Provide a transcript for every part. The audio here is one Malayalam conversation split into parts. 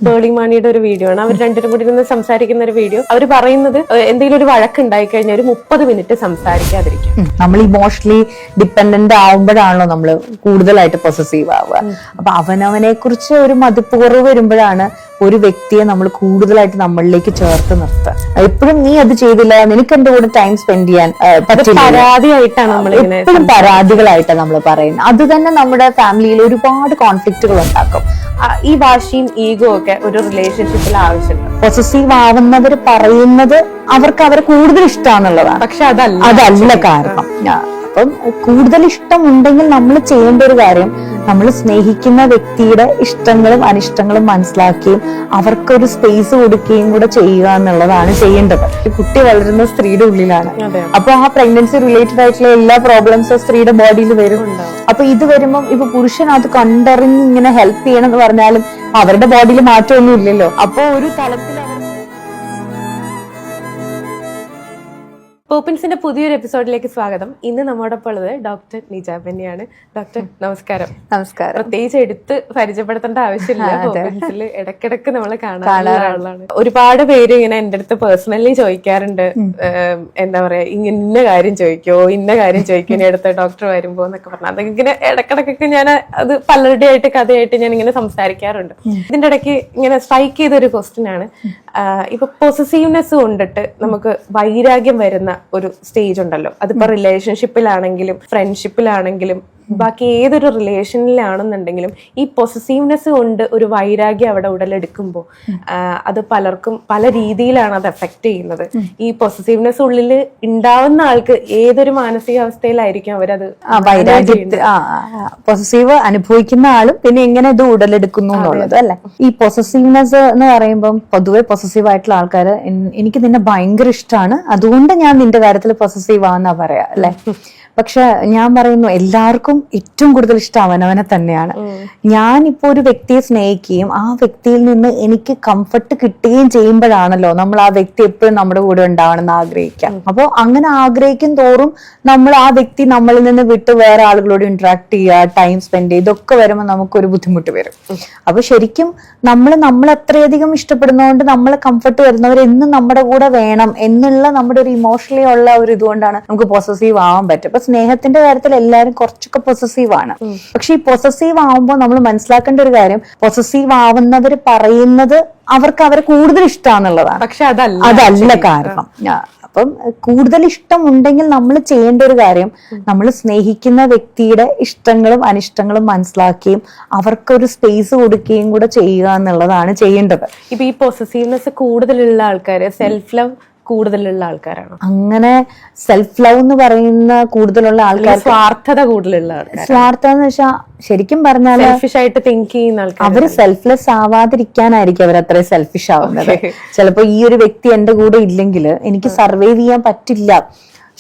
പേളി മാണിയുടെ ഒരു വീഡിയോ ആണ്. അവർ രണ്ടുപേരും കൂടി നിന്ന് സംസാരിക്കുന്ന ഒരു വീഡിയോ. അവർ പറയുന്നത് എന്തെങ്കിലും ഒരു വഴക്കുണ്ടായി കഴിഞ്ഞാൽ ഒരു 30 മിനിറ്റ് സംസാരിക്കാതിരിക്കും. നമ്മൾ ഇമോഷണലി ഡിപ്പെൻഡന്റ് ആവുമ്പോഴാണല്ലോ നമ്മൾ കൂടുതലായിട്ട് പൊസസീവ് ആവുക. അപ്പൊ അവനവനെ കുറിച്ച് ഒരു മതിപ്പ് കുറവ് വരുമ്പോഴാണ് ഒരു വ്യക്തിയെ നമ്മൾ കൂടുതലായിട്ട് നമ്മളിലേക്ക് ചേർത്ത് നിർത്തുക. എപ്പോഴും നീ അത് ചെയ്തില്ല, നിനക്ക് എന്റെ കൂടെ ടൈം സ്പെൻഡ് ചെയ്യാൻ പറ്റില്ല, പരാതിയായിട്ടാണ് നമ്മൾ എപ്പോഴും പരാതികളായിട്ടാണ് നമ്മൾ പറയുന്നത്. അത് തന്നെ നമ്മുടെ ഫാമിലിയിൽ ഒരുപാട് കോൺഫ്ലിക്റ്റുകൾ ഉണ്ടാക്കും. ഈ വാശിയും ഈഗോ ഒക്കെ ഒരു റിലേഷൻഷിപ്പിൽ ആവശ്യമുണ്ട്. പൊസസീവ് ആവുന്നവർ പറയുന്നത് അവർക്ക് അവരെ കൂടുതൽ ഇഷ്ടമാണെന്നുള്ളതാണ്. പക്ഷെ അതല്ല കാരണം. അപ്പം കൂടുതൽ ഇഷ്ടം ഉണ്ടെങ്കിൽ നമ്മൾ ചെയ്യേണ്ട ഒരു കാര്യം, നമ്മൾ സ്നേഹിക്കുന്ന വ്യക്തിയുടെ ഇഷ്ടങ്ങളും അനിഷ്ടങ്ങളും മനസ്സിലാക്കുകയും അവർക്കൊരു സ്പേസ് കൊടുക്കുകയും കൂടെ ചെയ്യുക എന്നുള്ളതാണ് ചെയ്യേണ്ടത്. കുട്ടി വളരുന്ന സ്ത്രീയുടെ ഉള്ളിലാണ്. അപ്പൊ ആ പ്രഗ്നൻസി റിലേറ്റഡ് ആയിട്ടുള്ള എല്ലാ പ്രോബ്ലംസും സ്ത്രീയുടെ ബോഡിയിൽ വരും. അപ്പൊ ഇത് വരുമ്പം ഇപ്പൊ പുരുഷൻ അത് കണ്ടറിഞ്ഞ് ഇങ്ങനെ ഹെൽപ്പ് ചെയ്യണം എന്ന് പറഞ്ഞാലും അവരുടെ ബോഡിയിൽ മാറ്റമൊന്നും ഇല്ലല്ലോ. അപ്പൊ ഒരു തലത്തിൽ പോപ്പിൻസിന്റെ പുതിയൊരു എപ്പിസോഡിലേക്ക് സ്വാഗതം. ഇന്ന് നമ്മോടൊപ്പം ഉള്ളത് ഡോക്ടർ നിജ ബെന്നിയാണ്. ഡോക്ടർ നമസ്കാരം. നമസ്കാരം. പ്രത്യേകിച്ച് എടുത്ത് പരിചയപ്പെടുത്തേണ്ട ആവശ്യമില്ല. പോപ്പിൻസിൽ ഇടക്കിടക്ക് നമ്മളെ കാണാറുള്ളതാണ്. ഒരുപാട് പേര് ഇങ്ങനെ എന്റെ അടുത്ത് പേഴ്സണലി ചോദിക്കാറുണ്ട്, എന്താ പറയാ, ഇന്ന കാര്യം ചോദിക്കോ, ഇന്ന കാര്യം ചോദിക്കോ ഇനി അടുത്ത ഡോക്ടർ വരുമ്പോ എന്നൊക്കെ പറഞ്ഞു. അതൊക്കെ ഇങ്ങനെ ഇടക്കിടക്കൊക്കെ ഞാൻ അത് പലരുടെ ആയിട്ട് കഥയായിട്ട് ഞാൻ ഇങ്ങനെ സംസാരിക്കാറുണ്ട്. ഇതിന്റെ ഇടയ്ക്ക് ഇങ്ങനെ സ്ട്രൈക്ക് ചെയ്തൊരു ക്വസ്റ്റ്യൻ ആണ്, ഇപ്പൊ പൊസസീവ്നെസ് കൊണ്ടിട്ട് നമുക്ക് വൈരാഗ്യം വരുന്ന ഒരു സ്റ്റേജ് ഉണ്ടല്ലോ. അതിപ്പോ റിലേഷൻഷിപ്പിലാണെങ്കിലും ഫ്രണ്ട്ഷിപ്പിലാണെങ്കിലും ബാക്കി ഏതൊരു റിലേഷനിലാണെന്നുണ്ടെങ്കിലും ഈ പൊസസീവ്നെസ് കൊണ്ട് ഒരു വൈരാഗ്യം അവിടെ ഉടലെടുക്കുമ്പോൾ അത് പലർക്കും പല രീതിയിലാണ് അത് എഫക്ട് ചെയ്യുന്നത്. ഈ പൊസസീവ്നെസ് ഉള്ളിൽ ഉണ്ടാവുന്ന ആൾക്ക് ഏതൊരു മാനസികാവസ്ഥയിലായിരിക്കും അവരത് പൊസസീവ് അനുഭവിക്കുന്ന ആളും പിന്നെ എങ്ങനെ ഇത് ഉടലെടുക്കുന്നു എന്നുള്ളത് അല്ലെ. ഈ പൊസസീവ്നെസ് എന്ന് പറയുമ്പോൾ പൊതുവെ പൊസസീവ് ആയിട്ടുള്ള ആൾക്കാര് എനിക്ക് നിന്നെ ഭയങ്കര ഇഷ്ടമാണ്, അതുകൊണ്ട് ഞാൻ നിന്റെ കാര്യത്തിൽ പൊസസീവ് ആണെന്നാ പറയാ അല്ലെ. പക്ഷെ ഞാൻ പറയുന്നു, എല്ലാവർക്കും ഏറ്റവും കൂടുതൽ ഇഷ്ടം അവനവനെ തന്നെയാണ്. ഞാനിപ്പോ ഒരു വ്യക്തിയെ സ്നേഹിക്കുകയും ആ വ്യക്തിയിൽ നിന്ന് എനിക്ക് കംഫർട്ട് കിട്ടുകയും ചെയ്യുമ്പോഴാണല്ലോ നമ്മൾ ആ വ്യക്തി എപ്പോഴും നമ്മുടെ കൂടെ ഉണ്ടാവണമെന്ന് ആഗ്രഹിക്കാം. അപ്പോൾ അങ്ങനെ ആഗ്രഹിക്കും തോറും നമ്മൾ ആ വ്യക്തി നമ്മളിൽ നിന്ന് വിട്ട് വേറെ ആളുകളോട് ഇന്ററാക്ട് ചെയ്യുക, ടൈം സ്പെൻഡ് ചെയ്യുക, ഇതൊക്കെ വരുമ്പോൾ നമുക്കൊരു ബുദ്ധിമുട്ട് വരും. അപ്പൊ ശരിക്കും നമ്മൾ അത്രയധികം ഇഷ്ടപ്പെടുന്നതുകൊണ്ട് നമ്മളെ കംഫർട്ട് വരുന്നവർ എന്നും നമ്മുടെ കൂടെ വേണം എന്നുള്ള നമ്മുടെ ഒരു ഇമോഷണലി ഉള്ള ഒരു ഇതുകൊണ്ടാണ് നമുക്ക് പൊസസീവ് ആവാൻ പറ്റും. അപ്പൊ സ്നേഹത്തിന്റെ കാര്യത്തിൽ എല്ലാവരും കുറച്ചൊക്കെ പൊസസീവ് ആണ്. പക്ഷെ ഈ പൊസസീവ് ആവുമ്പോൾ നമ്മൾ മനസ്സിലാക്കേണ്ട ഒരു കാര്യം, പൊസസീവ് ആവുന്നവർ പറയുന്നത് അവർക്ക് അവരെ കൂടുതൽ ഇഷ്ടമാണെന്നുള്ളതാണ്. പക്ഷെ അതല്ല കാരണം. അപ്പം കൂടുതൽ ഇഷ്ടം ഉണ്ടെങ്കിൽ നമ്മൾ ചെയ്യേണ്ട ഒരു കാര്യം, നമ്മൾ സ്നേഹിക്കുന്ന വ്യക്തിയുടെ ഇഷ്ടങ്ങളും അനിഷ്ടങ്ങളും മനസ്സിലാക്കുകയും അവർക്കൊരു സ്പേസ് കൊടുക്കുകയും കൂടെ ചെയ്യുക എന്നുള്ളതാണ് ചെയ്യേണ്ടത്. ഇപ്പൊ ഈ പൊസസീവ്നെസ് കൂടുതലുള്ള ആൾക്കാര് സെൽഫ് ലവ് കൂടുതലുള്ള ആൾക്കാരാണ്. അങ്ങനെ സെൽഫ് ലവ് എന്ന് പറയുന്ന കൂടുതലുള്ള ആൾക്കാർ, സ്വാർത്ഥത കൂടുതലുള്ള ആൾക്കാർ. സ്വാർത്ഥം എന്ന് വെച്ചാൽ ശരിക്കും പറഞ്ഞാൽ സെൽഫിഷ് ആയിട്ട് തിങ്ക് ചെയ്യുന്ന ആൾക്കാർ. അവര് സെൽഫ്ലെസ് ആവാതിരിക്കാനായിരിക്കും അവർ അത്രയും സെൽഫിഷ് ആവുന്നത്. ചിലപ്പോ ഈ ഒരു വ്യക്തി എന്റെ കൂടെ ഇല്ലെങ്കിൽ എനിക്ക് സർവൈവ് ചെയ്യാൻ പറ്റില്ല.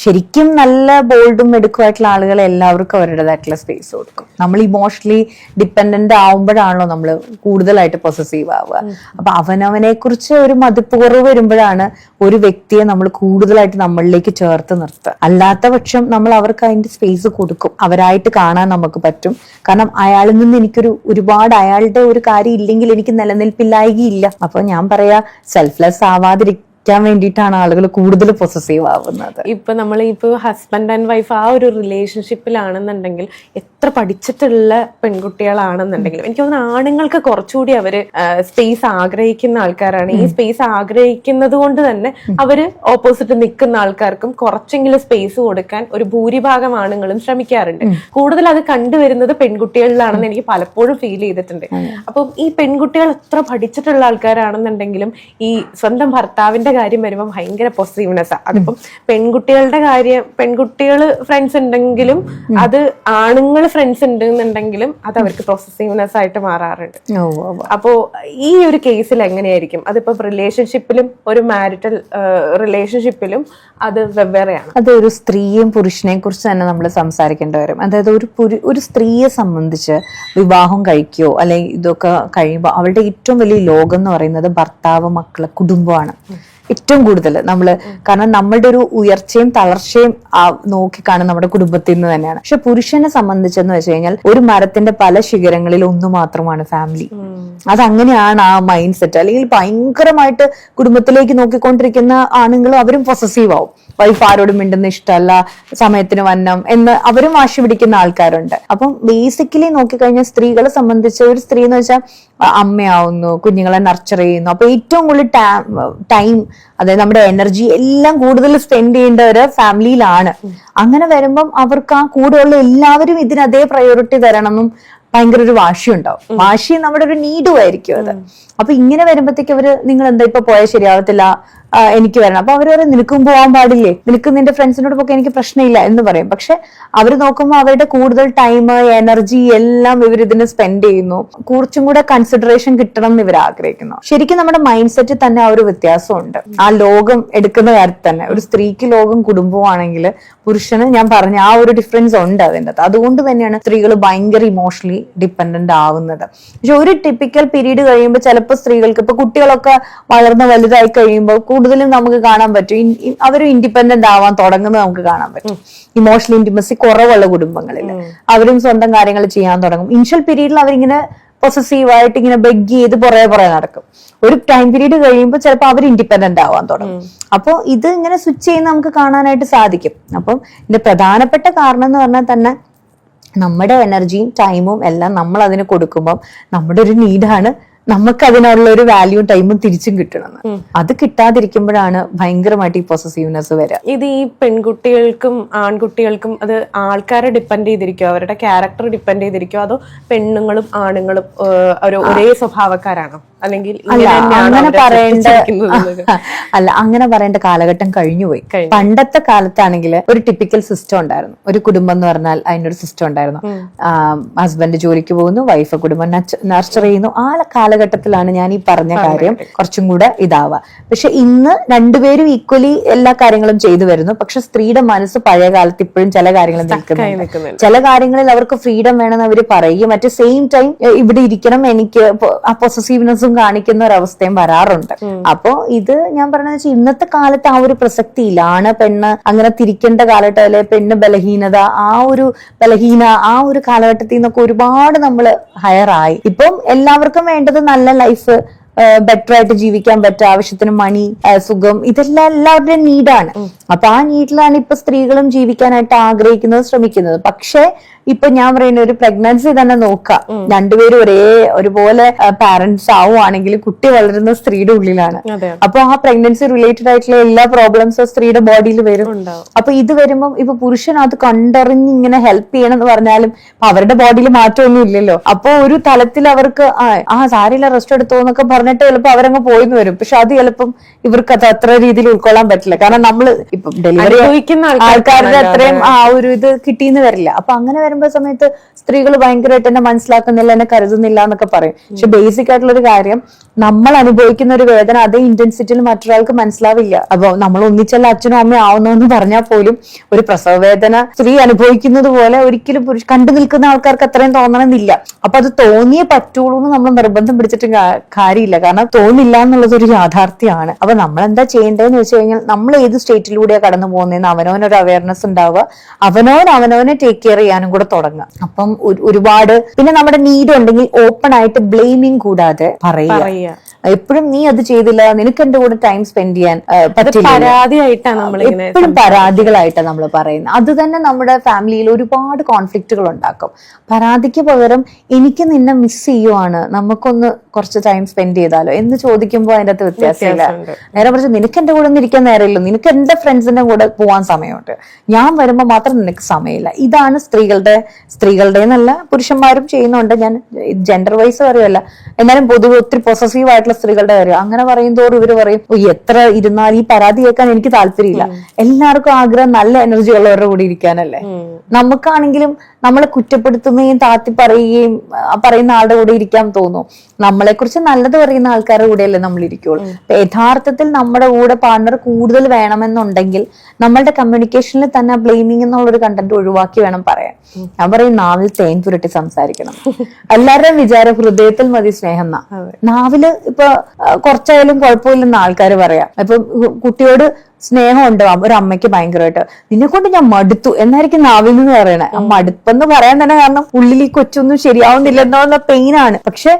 ശരിക്കും നല്ല ബോൾഡും മെടുക്കുമായിട്ടുള്ള ആളുകളെ എല്ലാവർക്കും അവരുടേതായിട്ടുള്ള സ്പേസ് കൊടുക്കും. നമ്മൾ ഇമോഷണലി ഡിപ്പെൻഡന്റ് ആവുമ്പോഴാണല്ലോ നമ്മൾ കൂടുതലായിട്ട് പൊസസീവ് ആവുക. അപ്പൊ അവനവനെ കുറിച്ച് ഒരു മതിപ്പ് കുറവ് വരുമ്പോഴാണ് ഒരു വ്യക്തിയെ നമ്മൾ കൂടുതലായിട്ട് നമ്മളിലേക്ക് ചേർത്ത് നിർത്തുക. അല്ലാത്ത പക്ഷം നമ്മൾ അവർക്ക് അതിന്റെ സ്പേസ് കൊടുക്കും, അവരായിട്ട് കാണാൻ നമുക്ക് പറ്റും. കാരണം അയാളിൽ നിന്ന് ഒരുപാട് അയാളുടെ ഒരു കാര്യം ഇല്ലെങ്കിൽ എനിക്ക് നിലനിൽപ്പില്ലായികയില്ല. അപ്പൊ ഞാൻ പറയാ, സെൽഫ്ലെസ് ആവാതിരിക്കും വേണ്ടിയിട്ടാണ് ആളുകൾ കൂടുതൽ പൊസസീവ് ആവുന്നത്. ഇപ്പൊ നമ്മൾ ഇപ്പൊ ഹസ്ബൻഡ് ആൻഡ് വൈഫ് ആ ഒരു റിലേഷൻഷിപ്പിലാണെന്നുണ്ടെങ്കിൽ എത്ര പഠിച്ചിട്ടുള്ള പെൺകുട്ടികളാണെന്നുണ്ടെങ്കിലും എനിക്ക് തോന്നുന്നു ആണുങ്ങൾക്ക് കുറച്ചുകൂടി അവര് സ്പേസ് ആഗ്രഹിക്കുന്ന ആൾക്കാരാണ്. ഈ സ്പേസ് ആഗ്രഹിക്കുന്നത് കൊണ്ട് തന്നെ അവര് ഓപ്പോസിറ്റ് നിൽക്കുന്ന ആൾക്കാർക്കും കുറച്ചെങ്കിലും സ്പേസ് കൊടുക്കാൻ ഒരു ഭൂരിഭാഗം ആണുങ്ങളും ശ്രമിക്കാറുണ്ട്. കൂടുതൽ അത് കണ്ടുവരുന്നത് പെൺകുട്ടികളിലാണെന്ന് എനിക്ക് പലപ്പോഴും ഫീൽ ചെയ്തിട്ടുണ്ട്. അപ്പം ഈ പെൺകുട്ടികൾ എത്ര പഠിച്ചിട്ടുള്ള ആൾക്കാരാണെന്നുണ്ടെങ്കിലും ഈ സ്വന്തം ഭർത്താവിന്റെ കാര്യം വരുമ്പോൾ ഭയങ്കര പൊസസീവ്നെസ്. അതിപ്പം പെൺകുട്ടികൾ ഫ്രണ്ട്സ് ഉണ്ടെങ്കിലും അത് ആണുങ്ങൾ ഫ്രണ്ട്സ് ഉണ്ടെന്നുണ്ടെങ്കിലും അത് അവർക്ക് പൊസസീവ്നെസ് ആയിട്ട് മാറാറുണ്ട്. അപ്പോ ഈ ഒരു കേസിൽ എങ്ങനെയായിരിക്കും? അതിപ്പോ റിലേഷൻഷിപ്പിലും ഒരു മാരിറ്റൽ റിലേഷൻഷിപ്പിലും അത് വെവ്വേറെയാണ്. അത് ഒരു സ്ത്രീയും പുരുഷനെയും കുറിച്ച് തന്നെ നമ്മൾ സംസാരിക്കേണ്ടി വരും. അതായത് ഒരു സ്ത്രീയെ സംബന്ധിച്ച് വിവാഹം കഴിക്കുകയോ അല്ലെങ്കിൽ ഇതൊക്കെ കഴിയുമ്പോൾ അവളുടെ ഏറ്റവും വലിയ ലോകം എന്ന് പറയുന്നത് ഭർത്താവ്, മക്കള്, കുടുംബമാണ്. ഏറ്റവും കൂടുതൽ നമ്മള്, കാരണം നമ്മളുടെ ഒരു ഉയർച്ചയും തളർച്ചയും നോക്കിക്കാണും നമ്മുടെ കുടുംബത്തിൽ നിന്ന് തന്നെയാണ്. പക്ഷെ പുരുഷനെ സംബന്ധിച്ചെന്ന് വെച്ച് കഴിഞ്ഞാൽ ഒരു മരത്തിന്റെ പല ശിഖരങ്ങളിൽ ഒന്ന് മാത്രമാണ് ഫാമിലി. അതങ്ങനെയാണ് ആ മൈൻഡ് സെറ്റ്. അല്ലെങ്കിൽ ഭയങ്കരമായിട്ട് കുടുംബത്തിലേക്ക് നോക്കിക്കൊണ്ടിരിക്കുന്ന ആണുങ്ങളും അവരും പൊസസീവ് ആവും. വൈഫ് ആരോടും മിണ്ടുന്ന ഇഷ്ടമല്ല, സമയത്തിന് വന്നം എന്ന് അവരും വാശി പിടിക്കുന്ന ആൾക്കാരുണ്ട്. അപ്പം ബേസിക്കലി നോക്കിക്കഴിഞ്ഞാൽ സ്ത്രീകളെ സംബന്ധിച്ച് ഒരു സ്ത്രീ എന്ന് വെച്ചാൽ അമ്മയാവുന്നു, കുഞ്ഞുങ്ങളെ നർച്ചർ ചെയ്യുന്നു. അപ്പൊ ഏറ്റവും കൂടുതൽ ടൈം, അതായത് നമ്മുടെ എനർജി എല്ലാം കൂടുതൽ സ്പെൻഡ് ചെയ്യേണ്ട ഒരു ഫാമിലിയിലാണ്. അങ്ങനെ വരുമ്പം അവർക്ക് ആ കൂടെയുള്ള എല്ലാവരും ഇതിന് അതേ പ്രയോറിറ്റി തരണമെന്നും ഭയങ്കര ഒരു വാശി ഉണ്ടാവും. വാശി നമ്മുടെ ഒരു നീഡും ആയിരിക്കും അത്. അപ്പൊ ഇങ്ങനെ വരുമ്പോഴത്തേക്ക് അവര് നിങ്ങൾ എന്താ ഇപ്പൊ പോയാൽ ശരിയാവത്തില്ല, എനിക്ക് വരണം. അപ്പൊ അവര് പറയും നിനക്കും പോകാൻ പാടില്ലേ, നിനക്ക് നിന്റെ ഫ്രണ്ട്സിനോട് പോയി എനിക്ക് പ്രശ്നമില്ല എന്ന് പറയും. പക്ഷെ അവര് നോക്കുമ്പോൾ അവരുടെ കൂടുതൽ ടൈം എനർജി എല്ലാം ഇവർ ഇതിന് സ്പെൻഡ് ചെയ്യുന്നു. കുറച്ചും കൂടെ കൺസിഡറേഷൻ കിട്ടണം എന്ന് ഇവർ ആഗ്രഹിക്കുന്നു. ശരിക്കും നമ്മുടെ മൈൻഡ് സെറ്റിൽ തന്നെ ആ ഒരു വ്യത്യാസമുണ്ട്. ആ ലോകം എടുക്കുന്ന കാര്യത്തിൽ തന്നെ ഒരു സ്ത്രീക്ക് ലോകം കുടുംബമാണെങ്കിൽ പുരുഷന് ഞാൻ പറഞ്ഞ ആ ഒരു ഡിഫറൻസ് ഉണ്ട് അതിൻ്റെ അകത്ത്. അതുകൊണ്ട് തന്നെയാണ് സ്ത്രീകൾ ഭയങ്കര ഇമോഷണലി ഡിപ്പെൻഡന്റ് ആവുന്നത്. പക്ഷെ ഒരു ടിപ്പിക്കൽ പീരീഡ് കഴിയുമ്പോൾ ചിലപ്പോൾ സ്ത്രീകൾക്ക്, ഇപ്പൊ കുട്ടികളൊക്കെ വളർന്ന് വലുതായി കഴിയുമ്പോൾ കൂടുതലും നമുക്ക് കാണാൻ പറ്റും അവരും ഇൻഡിപെൻഡന്റ് ആവാൻ തുടങ്ങുന്നത് നമുക്ക് കാണാൻ പറ്റും. ഇമോഷണൽ ഇന്റിമസി കുറവുള്ള കുടുംബങ്ങളിൽ അവരും സ്വന്തം കാര്യങ്ങൾ ചെയ്യാൻ തുടങ്ങും. ഇനിഷ്യൽ പീരീഡിൽ അവരിങ്ങനെ പൊസസീവായിട്ട് ഇങ്ങനെ ബെഗ് ചെയ്ത് പുറകെ നടക്കും. ഒരു ടൈം പീരീഡ് കഴിയുമ്പോൾ ചിലപ്പോൾ അവർ ഇൻഡിപെൻഡന്റ് ആവാൻ തുടങ്ങും. അപ്പോൾ ഇത് ഇങ്ങനെ സ്വിച്ച് ചെയ്യുന്ന നമുക്ക് കാണാനായിട്ട് സാധിക്കും. അപ്പം ഇതിന്റെ പ്രധാനപ്പെട്ട കാരണം എന്ന് പറഞ്ഞാൽ തന്നെ നമ്മുടെ എനർജിയും ടൈമും എല്ലാം നമ്മൾ അതിന് കൊടുക്കുമ്പോൾ നമ്മുടെ ഒരു നീഡാണ് നമുക്ക് അതിനുള്ള ഒരു വാല്യൂ ടൈമും തിരിച്ചും കിട്ടണം. അത് കിട്ടാതിരിക്കുമ്പോഴാണ് ഭയങ്കരമായിട്ട് ഈ പൊസസീവ്നെസ് വരിക. ഇത് ഈ പെൺകുട്ടികൾക്കും ആൺകുട്ടികൾക്കും അത് ആൾക്കാരെ ഡിപ്പെൻഡ് ചെയ്തിരിക്കോ, അവരുടെ ക്യാരക്ടർ ഡിപ്പെൻഡ് ചെയ്തിരിക്കോ, അതോ പെണ്ണുങ്ങളും ആണുങ്ങളും ഒരേ സ്വഭാവക്കാരാണോ? അല്ലെങ്കിൽ അങ്ങനെ പറയേണ്ട കാലഘട്ടം കഴിഞ്ഞുപോയി. പണ്ടത്തെ കാലത്താണെങ്കിൽ ഒരു ടിപ്പിക്കൽ സിസ്റ്റം ഉണ്ടായിരുന്നു. ഒരു കുടുംബം എന്ന് പറഞ്ഞാൽ അതിനൊരു സിസ്റ്റം ഉണ്ടായിരുന്നു. ഹസ്ബൻഡ് ജോലിക്ക് പോകുന്നു, വൈഫ് കുടുംബം നർച്ചർ ചെയ്യുന്നു. ആ കാലഘട്ടത്തിലാണ് ഞാൻ ഈ പറഞ്ഞ കാര്യം കുറച്ചും കൂടെ ഇതാവുക. പക്ഷെ ഇന്ന് രണ്ടുപേരും ഈക്വലി എല്ലാ കാര്യങ്ങളും ചെയ്തു വരുന്നു. പക്ഷെ സ്ത്രീയുടെ മനസ്സ് പഴയ കാലത്ത് ഇപ്പോഴും ചില കാര്യങ്ങൾ നിൽക്കുന്നുണ്ട്. ചില കാര്യങ്ങളിൽ അവർക്ക് ഫ്രീഡം വേണമെന്ന് അവർ പറയുകയും മറ്റേ സെയിം ടൈം ഇവിടെ ഇരിക്കണം, എനിക്ക് പൊസസീവ്നെസ് കാണിക്കുന്ന ഒരവസ്ഥയും വരാറുണ്ട്. അപ്പോ ഇത് ഞാൻ പറഞ്ഞതെന്ന് വെച്ചാൽ ഇന്നത്തെ കാലത്ത് ആ ഒരു പ്രസക്തിയില്ല. ആണ് പെണ്ണ് അങ്ങനെ തിരിക്കേണ്ട കാലഘട്ടം, അല്ലെ പെണ്ണ് ബലഹീനത, ആ ഒരു കാലഘട്ടത്തിൽ നിന്നൊക്കെ ഒരുപാട് നമ്മള് ഹയർ ആയി. ഇപ്പം എല്ലാവർക്കും വേണ്ടത് നല്ല ലൈഫ്, ബെറ്റർ ആയിട്ട് ജീവിക്കാൻ പറ്റുക, ആവശ്യത്തിന് മണി, സുഖം, ഇതെല്ലാം എല്ലാവരുടെയും നീഡാണ്. അപ്പൊ ആ നീഡിലാണ് ഇപ്പൊ സ്ത്രീകളും ജീവിക്കാനായിട്ട് ആഗ്രഹിക്കുന്നത്, ശ്രമിക്കുന്നത്. പക്ഷെ ഇപ്പൊ ഞാൻ പറയുന്ന ഒരു പ്രഗ്നൻസി തന്നെ നോക്കാം, രണ്ടുപേരും ഒരുപോലെ പാരന്റ്സ് ആവുകയാണെങ്കിൽ കുട്ടി വളരുന്ന സ്ത്രീയുടെ ഉള്ളിലാണ്. അപ്പൊ ആ പ്രഗ്നൻസി റിലേറ്റഡ് ആയിട്ടുള്ള എല്ലാ പ്രോബ്ലംസും സ്ത്രീയുടെ ബോഡിയിൽ വരും. അപ്പൊ ഇത് വരുമ്പം ഇപ്പൊ പുരുഷൻ അത് കണ്ടറിഞ്ഞ് ഇങ്ങനെ ഹെൽപ്പ് ചെയ്യണം എന്ന് പറഞ്ഞാലും അവരുടെ ബോഡിയിൽ മാറ്റമൊന്നും ഇല്ലല്ലോ. അപ്പൊ ഒരു തലത്തിൽ അവർക്ക് സാരിയില്ല റെസ്റ്റ് എടുത്തോ എന്നൊക്കെ പറഞ്ഞിട്ട് ചിലപ്പോൾ അവരങ്ങ് പോയിന്ന് വരും. പക്ഷെ അത് ചിലപ്പം ഇവർക്ക് അത് അത്ര രീതിയിൽ ഉൾക്കൊള്ളാൻ പറ്റില്ല. കാരണം നമ്മള് ഇപ്പം ഡെലിവറി ആൾക്കാരുടെ അത്രയും ആ ഒരു ഇത് കിട്ടിയെന്ന് വരില്ല. അപ്പൊ അങ്ങനെ സമയത്ത് സ്ത്രീകൾ ഭയങ്കരമായിട്ട് എന്നെ മനസ്സിലാക്കുന്നില്ല, എന്നെ കരുതുന്നില്ല എന്നൊക്കെ പറയും. പക്ഷെ ബേസിക് ആയിട്ടുള്ള ഒരു കാര്യം, നമ്മൾ അനുഭവിക്കുന്ന ഒരു വേദന അതേ ഇന്റൻസിറ്റിയിൽ മറ്റൊരാൾക്ക് മനസ്സിലാവില്ല. അപ്പൊ നമ്മൾ ഒന്നിച്ചല്ല അച്ഛനും അമ്മയും ആവുന്നു പറഞ്ഞാൽ പോലും ഒരു പ്രസവ വേദന സ്ത്രീ അനുഭവിക്കുന്നത് പോലെ ഒരിക്കലും കണ്ടു നിൽക്കുന്ന ആൾക്കാർക്ക് അത്രയും തോന്നണമെന്നില്ല. അപ്പൊ അത് തോന്നിയേ പറ്റുള്ളൂ എന്ന് നമ്മൾ നിർബന്ധം പിടിച്ചിട്ട് കാര്യമില്ല. കാരണം തോന്നില്ല എന്നുള്ളത് ഒരു യാഥാർത്ഥ്യമാണ്. അപ്പൊ നമ്മൾ എന്താ ചെയ്യേണ്ടതെന്ന് വെച്ച് കഴിഞ്ഞാൽ നമ്മൾ ഏത് സ്റ്റേറ്റിലൂടെയാണ് കടന്നു പോകുന്നതെന്ന് അവനവനൊരു അവയർനെസ് ഉണ്ടാവുക, അവനവനെ ടേക്ക് കെയർ ചെയ്യാനും കൂടെ തുടങ്ങുക. അപ്പം ഒരുപാട് പിന്നെ നമ്മുടെ നീഡ് ഉണ്ടെങ്കിൽ ഓപ്പൺ ആയിട്ട് ബ്ലെയിമിങ് കൂടാതെ പറയുക. എപ്പോഴും നീ അത് ചെയ്തില്ല, നിനക്ക് എന്റെ കൂടെ ടൈം സ്പെൻഡ് ചെയ്യാൻ പറ്റില്ല, എപ്പോഴും പരാതികളായിട്ടാണ് നമ്മൾ പറയുന്നത്. അത് തന്നെ നമ്മുടെ ഫാമിലിയിൽ ഒരുപാട് കോൺഫ്ലിക്റ്റുകൾ ഉണ്ടാക്കും. പരാതിക്ക് പകരം എനിക്ക് നിന്നെ മിസ് ചെയ്യുവാണ്, നമുക്കൊന്ന് കുറച്ച് ടൈം സ്പെൻഡ് ചെയ്താലോ എന്ന് ചോദിക്കുമ്പോൾ അതിന്റെ അകത്ത് വ്യത്യാസമില്ല. നേരെ മറിച്ച് നിനക്ക് എന്റെ കൂടെ ഒന്നും ഇരിക്കാൻ നേരമില്ല, നിനക്ക് എന്റെ ഫ്രണ്ട്സിന്റെ കൂടെ പോവാൻ സമയമുണ്ട്, ഞാൻ വരുമ്പോൾ മാത്രം നിനക്ക് സമയമില്ല. ഇതാണ് സ്ത്രീകളുടെ എന്നല്ല പുരുഷന്മാരും ചെയ്യുന്നുണ്ട്. ഞാൻ ജെൻഡർ വൈസ് പറയുമല്ല, എന്നാലും പൊതുവെ ഒത്തിരി പൊസസീവ് ആയിട്ടുള്ള സ്ത്രീകളുടെ കാര്യം അങ്ങനെ പറയും തോറും ഇവര് പറയും എത്ര ഇരുന്നാൽ ഈ പരാതി കേൾക്കാൻ എനിക്ക് താല്പര്യമില്ല. എല്ലാവർക്കും ആഗ്രഹം നല്ല എനർജി ഉള്ളവരുടെ കൂടെ ഇരിക്കാനല്ലേ. നമുക്കാണെങ്കിലും നമ്മളെ കുറ്റപ്പെടുത്തുകയും താത്തി പറയുകയും പറയുന്ന ആളുടെ കൂടെ ഇരിക്കാൻ തോന്നും. നമ്മളെ കുറിച്ച് നല്ലത് പറയുന്ന ആൾക്കാരുടെ കൂടെയല്ലേ നമ്മൾ ഇരിക്കുള്ളൂ. യഥാർത്ഥത്തിൽ നമ്മുടെ കൂടെ പാർട്ണർ കൂടുതൽ വേണമെന്നുണ്ടെങ്കിൽ നമ്മളുടെ കമ്മ്യൂണിക്കേഷനിൽ തന്നെ ബ്ലെയിമിംഗ് എന്നുള്ളൊരു കണ്ടന്റ് ഒഴിവാക്കി വേണം പറയാൻ. ഞാൻ പറയും നാവിൽ തേൻ പുരട്ടി സംസാരിക്കണം. എല്ലാവരുടെയും വിചാരം ഹൃദയത്തിൽ മതി സ്നേഹം. നാവില് ഇപ്പൊ കുറച്ചായാലും കുഴപ്പമില്ലെന്ന് ആൾക്കാർ പറയാം. ഇപ്പൊ കുട്ടിയോട് സ്നേഹമുണ്ട് ഒരു അമ്മയ്ക്ക് ഭയങ്കരമായിട്ട്, നിന്നെ കൊണ്ട് ഞാൻ മടുത്തു എന്നായിരിക്കും നാവിൽ നിന്ന് പറയണേ. ആ മടുപ്പെന്ന് പറയാൻ തന്നെ കാരണം ഉള്ളിൽ ഈ കൊച്ചൊന്നും ശരിയാവുന്നില്ലെന്നോ എന്ന പെയിനാണ്. പക്ഷെ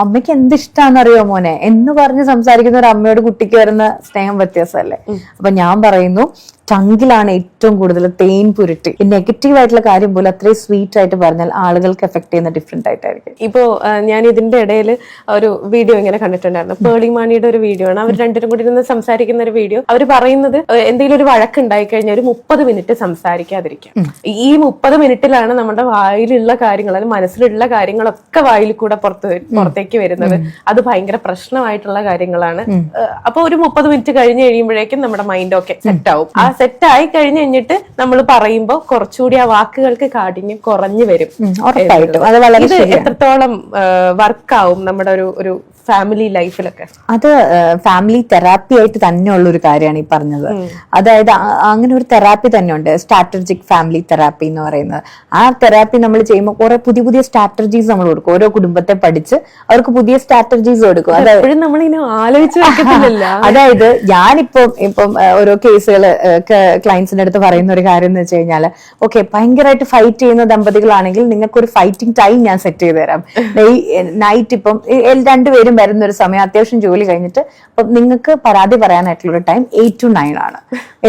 അമ്മയ്ക്ക് എന്ത് ഇഷ്ടാന്നറിയോ മോനെ എന്ന് പറഞ്ഞ് സംസാരിക്കുന്ന ഒരു അമ്മയോട് കുട്ടിക്ക് വരുന്ന സ്നേഹം വ്യത്യാസമല്ലേ. അപ്പൊ ഞാൻ പറയുന്നു, ചങ്കിലാണ് ഏറ്റവും കൂടുതൽ തേൻ പുരട്ടി നെഗറ്റീവ് ആയിട്ടുള്ള കാര്യം പോലും അത്രയും സ്വീറ്റ് ആയിട്ട് പറഞ്ഞാൽ ആളുകൾക്ക് എഫക്ട് ചെയ്യുന്ന ഡിഫറെന്റ് ആയിട്ടായിരിക്കും. ഇപ്പോ ഞാൻ ഇതിന്റെ ഇടയിൽ ഒരു വീഡിയോ ഇങ്ങനെ കണ്ടിട്ടുണ്ടായിരുന്നു. പേളി മാണിയുടെ ഒരു വീഡിയോ ആണ്. അവർ രണ്ടുപേരും കൂടി ഇരുന്ന് സംസാരിക്കുന്ന ഒരു വീഡിയോ. അവർ പറയുന്നത് എന്തെങ്കിലും ഒരു വഴക്കുണ്ടായി കഴിഞ്ഞാൽ ഒരു 30 മിനിറ്റ് സംസാരിക്കാതിരിക്കാം. ഈ 30 മിനിറ്റിലാണ് നമ്മുടെ വായിലുള്ള കാര്യങ്ങൾ, അത് മനസ്സിലുള്ള കാര്യങ്ങളൊക്കെ വായിൽ കൂടെ പുറത്തേക്ക് വരുന്നത്. അത് ഭയങ്കര പ്രശ്നമായിട്ടുള്ള കാര്യങ്ങളാണ്. അപ്പൊ ഒരു 30 മിനിറ്റ് കഴിഞ്ഞ് കഴിയുമ്പോഴേക്കും നമ്മുടെ മൈൻഡ് ഒക്കെ സെറ്റ് ആവും. ആ സെറ്റ് ആയി കഴിഞ്ഞിട്ട് നമ്മൾ പറയുമ്പോൾ കുറച്ചുകൂടി ആ വാക്കുകൾക്ക് കാഠിന്യം കുറഞ്ഞു വരും. ഇത് എത്രത്തോളം വർക്കാവും നമ്മുടെ ഒരു ഫാമിലി ലൈഫിലൊക്കെ? അത് ഫാമിലി തെറാപ്പി ആയിട്ട് തന്നെയുള്ള ഒരു കാര്യമാണ് ഈ പറഞ്ഞത്. അതായത് അങ്ങനെ ഒരു തെറാപ്പി തന്നെയുണ്ട്, സ്ട്രാറ്റജിക് ഫാമിലി തെറാപ്പി എന്ന് പറയുന്നത്. ആ തെറാപ്പി നമ്മൾ ചെയ്യുമ്പോൾ കുറെ പുതിയ പുതിയ സ്ട്രാറ്റജീസ് നമ്മൾ കൊടുക്കും. ഓരോ കുടുംബത്തെ പഠിച്ച് അവർക്ക് പുതിയ സ്ട്രാറ്റജീസ് കൊടുക്കും. അതായത് ഞാനിപ്പം ഓരോ കേസുകൾ ക്ലയൻസിന്റെ അടുത്ത് പറയുന്ന ഒരു കാര്യം എന്ന് വെച്ച് കഴിഞ്ഞാൽ, ഓക്കെ ഭയങ്കരമായിട്ട് ഫൈറ്റ് ചെയ്യുന്ന ദമ്പതികളാണെങ്കിൽ നിങ്ങൾക്ക് ഒരു ഫൈറ്റിംഗ് ടൈം ഞാൻ സെറ്റ് ചെയ്ത് തരാം. നൈറ്റ് ഇപ്പം രണ്ടുപേരും വരുന്ന ഒരു സമയം, അത്യാവശ്യം ജോലി കഴിഞ്ഞിട്ട് അപ്പൊ നിങ്ങൾക്ക് പരാതി പറയാനായിട്ടുള്ള ഒരു ടൈം 8 to 9 ആണ്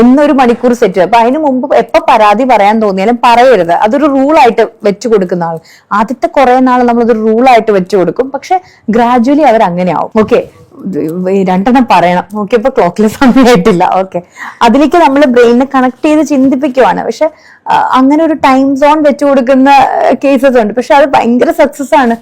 എന്നൊരു മണിക്കൂർ സെറ്റ് ചെയ്ത്. അപ്പൊ അതിന് മുമ്പ് എപ്പൊ പരാതി പറയാൻ തോന്നിയാലും പറയരുത്. അതൊരു റൂളായിട്ട് വെച്ചു കൊടുക്കുന്ന ആൾ. ആദ്യത്തെ കുറെ നാൾ നമ്മളതൊരു റൂളായിട്ട് വെച്ചു കൊടുക്കും. പക്ഷെ ഗ്രാജുവലി അവർ അങ്ങനെ ആവും. ഓക്കെ 2 പറയണം, ഓക്കെ ഇപ്പൊ ക്ലോക്കിൽ സമയമായിട്ടില്ല, ഓക്കെ അതിലേക്ക് നമ്മൾ ബ്രെയിനിനെ കണക്ട് ചെയ്ത് ചിന്തിപ്പിക്കുവാണ്. പക്ഷെ അങ്ങനെ ഒരു ടൈം സോൺ വെച്ചു കൊടുക്കുന്ന കേസസ് ഉണ്ട്. പക്ഷെ അത് ഭയങ്കര സക്സസ് ആണ്.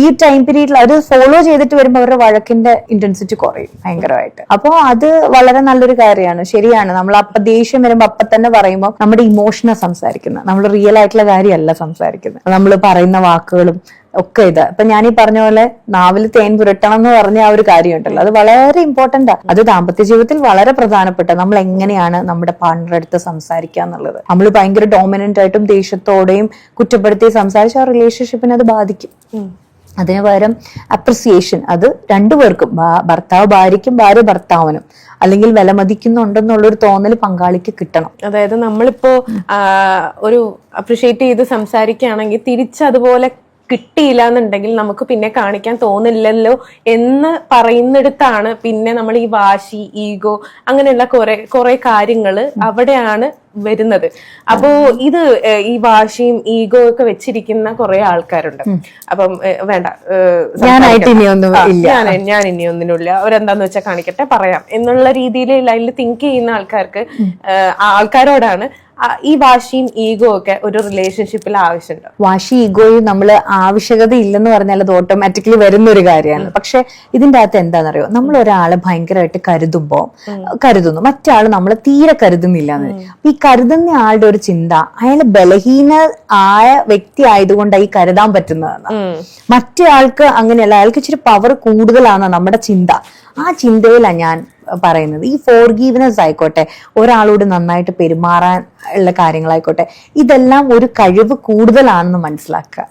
ഈ ടൈം പീരീഡിൽ അത് ഫോളോ ചെയ്തിട്ട് വരുമ്പോൾ അവരുടെ വഴക്കിന്റെ ഇന്റൻസിറ്റി കുറയും ഭയങ്കരമായിട്ട്. അപ്പോൾ അത് വളരെ നല്ലൊരു കാര്യമാണ്. ശരിയാണ്, നമ്മൾ അപ്പൊ ദേഷ്യം വരുമ്പോ അപ്പൊ തന്നെ പറയുമ്പോൾ നമ്മുടെ ഇമോഷനെ സംസാരിക്കുന്നത്, നമ്മൾ റിയൽ ആയിട്ടുള്ള കാര്യമല്ല സംസാരിക്കുന്നത്. നമ്മൾ പറയുന്ന വാക്കുകളും ഒക്കെ ഇത് ഇപ്പൊ ഞാൻ ഈ പറഞ്ഞ പോലെ നാവിൽ തേൻ പുരട്ടണം എന്ന് പറഞ്ഞ ആ ഒരു കാര്യമുണ്ടല്ലോ, അത് വളരെ ഇമ്പോർട്ടന്റ് ആണ്. അത് ദാമ്പത്യ ജീവിതത്തിൽ വളരെ പ്രധാനപ്പെട്ട നമ്മൾ എങ്ങനെയാണ് നമ്മുടെ പാർട്ണറെ അടുത്ത് സംസാരിക്കുക എന്നുള്ളത്. നമ്മൾ ഭയങ്കര ഡോമിനന്റ് ആയിട്ടും ദേഷ്യത്തോടെയും കുറ്റപ്പെടുത്തി സംസാരിച്ച ആ റിലേഷൻഷിപ്പിനെ അത് ബാധിക്കും. അതിന് പകരം അപ്രിസിയേഷൻ, അത് രണ്ടുപേർക്കും, ഭർത്താവ് ഭാര്യയ്ക്കും ഭാര്യ ഭർത്താവിനും അല്ലെങ്കിൽ വിലമതിക്കുന്നുണ്ടെന്നുള്ളൊരു തോന്നൽ പങ്കാളിക്ക് കിട്ടണം. അതായത് നമ്മളിപ്പോ ഒരു അപ്രിഷിയേറ്റ് ചെയ്ത് സംസാരിക്കുകയാണെങ്കിൽ തിരിച്ചതുപോലെ കിട്ടിയില്ല എന്നുണ്ടെങ്കിൽ നമുക്ക് പിന്നെ കാണിക്കാൻ തോന്നില്ലല്ലോ എന്ന് പറയുന്നിടത്താണ് പിന്നെ നമ്മൾ ഈ വാശി, ഈഗോ അങ്ങനെയുള്ള കുറെ കാര്യങ്ങള് അവിടെയാണ് വരുന്നത്. അപ്പോ ഇത് ഈ വാശിയും ഈഗോ ഒക്കെ വെച്ചിരിക്കുന്ന കുറെ ആൾക്കാരുണ്ട്. അപ്പം വേണ്ട, ഞാൻ ഇനി ഒന്നിനുമില്ല, അവരെന്താന്ന് വെച്ചാൽ കാണിക്കട്ടെ, പറയാം എന്നുള്ള രീതിയിൽ ലൈനിൽ തിങ്ക് ചെയ്യുന്ന ആൾക്കാരോടാണ് ഈ വാശിയും ഈഗോ ഒക്കെ ഒരു റിലേഷൻഷിപ്പിൽ ആവശ്യമുണ്ട്. വാശി ഈഗോയും നമ്മള് ആവശ്യകത ഇല്ലെന്ന് പറഞ്ഞാൽ അത് ഓട്ടോമാറ്റിക്കലി വരുന്ന ഒരു കാര്യമാണ്. പക്ഷെ ഇതിന്റെ അകത്ത് എന്താണെന്നറിയോ, നമ്മൾ ഒരാളെ ഭയങ്കരമായിട്ട് കരുതുന്നു, മറ്റാള് നമ്മളെ തീരെ കരുതുന്നില്ല എന്ന്. ഈ കരുതുന്ന ആളുടെ ഒരു ചിന്ത, അയാൾ ബലഹീന ആയ വ്യക്തി ആയതുകൊണ്ടാണ് ഈ കരുതാൻ പറ്റുന്നതെന്ന്. മറ്റേ ആൾക്ക് അങ്ങനെയല്ല, അയാൾക്ക് ഇച്ചിരി പവർ കൂടുതലാണ് നമ്മുടെ ചിന്ത. ആ ചിന്തയിലാണ് ഞാൻ പറയുന്നത്. ഈ ഫോർഗീവ്നെസ് ആയിക്കോട്ടെ, ഒരാളോട് നന്നായിട്ട് പെരുമാറാൻ ഉള്ള കാര്യങ്ങളായിക്കോട്ടെ, ഇതെല്ലാം ഒരു കഴിവ് കൂടുതലാണെന്ന് മനസ്സിലാക്കുക.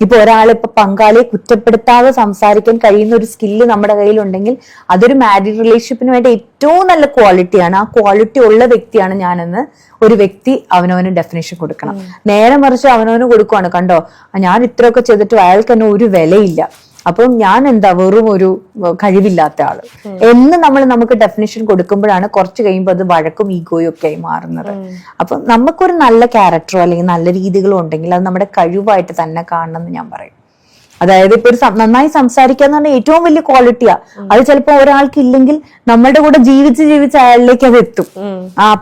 ഇപ്പൊ ഒരാളിപ്പോ പങ്കാളിയെ കുറ്റപ്പെടുത്താതെ സംസാരിക്കാൻ കഴിയുന്ന ഒരു സ്കില്ല് നമ്മുടെ കയ്യിലുണ്ടെങ്കിൽ അതൊരു മാരീഡ് റിലേഷൻഷിപ്പിന് വേണ്ടി ഏറ്റവും നല്ല ക്വാളിറ്റിയാണ്. ആ ക്വാളിറ്റി ഉള്ള വ്യക്തിയാണ് ഞാനെന്ന് ഒരു വ്യക്തി അവനവന് ഡെഫിനേഷൻ കൊടുക്കണം. നേരെ മറിച്ച് അവനവന് കൊടുക്കുവാണ്, കണ്ടോ ഞാൻ ഇത്രയൊക്കെ ചെയ്തിട്ടും അയാൾക്ക് തന്നെ ഒരു വിലയില്ല, അപ്പം ഞാൻ എന്താ വെറും ഒരു കഴിവില്ലാത്ത ആള് എന്ന് നമുക്ക് ഡെഫിനിഷൻ കൊടുക്കുമ്പോഴാണ് കുറച്ച് കഴിയുമ്പോൾ അത് വഴക്കും ഈഗോയും ഒക്കെ ആയി മാറുന്നത്. അപ്പം നമുക്കൊരു നല്ല ക്യാരക്ടറോ അല്ലെങ്കിൽ നല്ല രീതികളോ ഉണ്ടെങ്കിൽ അത് നമ്മുടെ കഴിവായിട്ട് തന്നെ കാണണം എന്ന് ഞാൻ പറയും. അതായത് ഇപ്പൊ ഒരു നന്നായി സംസാരിക്കുക എന്ന് പറഞ്ഞാൽ ഏറ്റവും വലിയ ക്വാളിറ്റിയാ. അത് ചിലപ്പോ ഒരാൾക്ക് ഇല്ലെങ്കിൽ നമ്മളുടെ കൂടെ ജീവിച്ച് അയാളിലേക്ക് അത് എത്തും.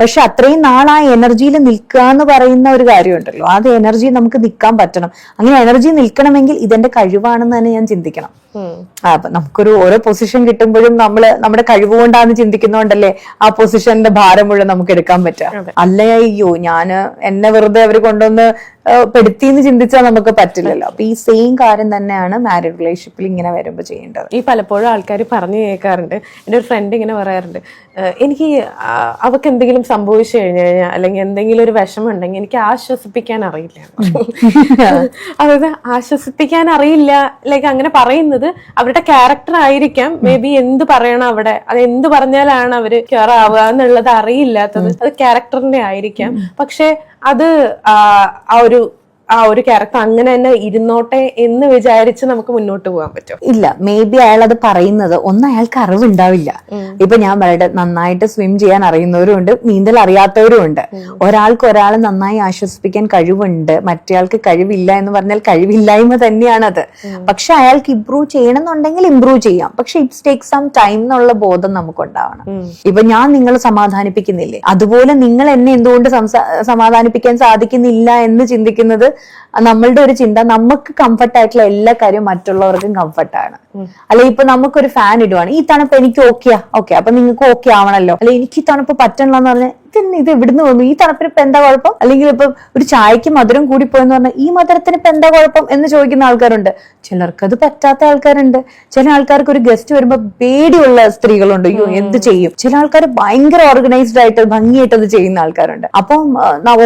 പക്ഷെ അത്രയും നാൾ ആ എനർജിയിൽ നിൽക്കുക എന്ന് പറയുന്ന ഒരു കാര്യമുണ്ടല്ലോ, അത് എനർജി നമുക്ക് നിൽക്കാൻ പറ്റണം. അങ്ങനെ എനർജി നിൽക്കണമെങ്കിൽ ഇതെന്റെ കഴിവാണെന്ന് തന്നെ ഞാൻ ചിന്തിക്കണം. അപ്പൊ നമുക്കൊരു ഓരോ പൊസിഷൻ കിട്ടുമ്പോഴും നമ്മുടെ കഴിവ് കൊണ്ടാന്ന് ചിന്തിക്കുന്നോണ്ടല്ലേ ആ പൊസിഷന്റെ ഭാരം മുഴുവൻ നമുക്ക് എടുക്കാൻ പറ്റുക. അല്ലേ അയ്യോ എന്നെ വെറുതെ അവർ കൊണ്ടുവന്ന് പെടുത്തിന്ന് ചിന്തിച്ചാൽ നമുക്ക് പറ്റില്ലല്ലോ. അപ്പൊ ഈ സെയിം കാര്യം തന്നെയാണ് മാരീഡ് റിലേഷൻഷിപ്പിൽ ഇങ്ങനെ വരുമ്പോൾ ചെയ്യേണ്ടത്. ഈ പലപ്പോഴും ആൾക്കാർ പറഞ്ഞു കേൾക്കാറുണ്ട്, എൻ്റെ ഒരു ഫ്രണ്ട് ഇങ്ങനെ പറയാറുണ്ട്, എനിക്ക് അവർക്ക് എന്തെങ്കിലും സംഭവിച്ചു കഴിഞ്ഞാൽ അല്ലെങ്കിൽ എന്തെങ്കിലും ഒരു വിഷമം ഉണ്ടെങ്കിൽ എനിക്ക് ആശ്വസിപ്പിക്കാൻ അറിയില്ല. അതായത് ആശ്വസിപ്പിക്കാൻ അറിയില്ല, ലൈക്ക് അങ്ങനെ പറയുന്നത് അത് അവരുടെ ക്യാരക്ടർ ആയിരിക്കാം. മേ ബി എന്ത് പറയണം അവിടെ, അത് എന്ത് പറഞ്ഞാലാണ് അവര് ക്യൂർ ആവുക എന്നുള്ളത് അറിയില്ലാത്തത്, അത് ക്യാരക്ടറിന്റെ ആയിരിക്കാം. പക്ഷെ അത് ആ ഒരു ക്യാരക്ടർ അങ്ങനെ തന്നെ ഇരുന്നോട്ടെ എന്ന് വിചാരിച്ച് നമുക്ക് മുന്നോട്ട് പോകാൻ പറ്റും? ഇല്ല. മേ ബി അയാൾ അത് പറയുന്നത് ഒന്ന് അയാൾക്ക് അറിവുണ്ടാവില്ല. ഇപ്പൊ ഞാൻ പറയട്ടെ, നന്നായിട്ട് സ്വിം ചെയ്യാൻ അറിയുന്നവരും ഉണ്ട്, നീന്തൽ അറിയാത്തവരും ഉണ്ട്. ഒരാൾക്ക് ഒരാളെ നന്നായി ആശ്വസിപ്പിക്കാൻ കഴിവുണ്ട്, മറ്റേയാൾക്ക് കഴിവില്ല എന്ന് പറഞ്ഞാൽ കഴിവില്ലായ്മ തന്നെയാണത്. പക്ഷെ അയാൾക്ക് ഇംപ്രൂവ് ചെയ്യണമെന്നുണ്ടെങ്കിൽ ഇംപ്രൂവ് ചെയ്യാം. പക്ഷെ ഇറ്റ്സ് ടേക്ക് സം ടൈം എന്നുള്ള ബോധം നമുക്കുണ്ടാവണം. ഇപ്പൊ ഞാൻ നിങ്ങളെ സമാധാനിപ്പിക്കുന്നില്ലേ, അതുപോലെ നിങ്ങൾ എന്നെ എന്തുകൊണ്ട് സമാധാനിപ്പിക്കാൻ സാധിക്കുന്നില്ല എന്ന് ചിന്തിക്കുന്നത് നമ്മളുടെ ഒരു ചിന്ത. നമുക്ക് കംഫർട്ട് ആയിട്ടുള്ള എല്ലാ കാര്യവും മറ്റുള്ളവർക്കും കംഫർട്ടാണ്. അല്ലെ, ഇപ്പൊ നമുക്കൊരു ഫാൻ ഇടുവാണ്, ഈ തണുപ്പ് എനിക്ക് ഓക്കെ, അപ്പൊ നിങ്ങൾക്ക് ഓക്കെ ആവണല്ലോ. അല്ലെ, എനിക്ക് ഈ തണുപ്പ് പറ്റണല്ലോ എന്ന് പറഞ്ഞാൽ ഇത് എവിടുന്ന് വന്നു, ഈ തണുപ്പിന് ഇപ്പൊ എന്താ കുഴപ്പം? അല്ലെങ്കിൽ ഇപ്പൊ ഒരു ചായക്ക് മധുരം കൂടിപ്പോയെന്ന് പറഞ്ഞാൽ ഈ മധുരത്തിന് ഇപ്പൊ എന്താ കുഴപ്പം എന്ന് ചോദിക്കുന്ന ആൾക്കാരുണ്ട്. ചിലർക്ക് അത് പറ്റാത്ത ആൾക്കാരുണ്ട്. ചില ആൾക്കാർക്ക് ഒരു ഗസ്റ്റ് വരുമ്പോ പേടിയുള്ള സ്ത്രീകളുണ്ട്, അയ്യോ എന്ത് ചെയ്യും. ചില ആൾക്കാർ ഭയങ്കര ഓർഗനൈസ്ഡ് ആയിട്ട് ഭംഗിയായിട്ട് അത് ചെയ്യുന്ന ആൾക്കാരുണ്ട്. അപ്പം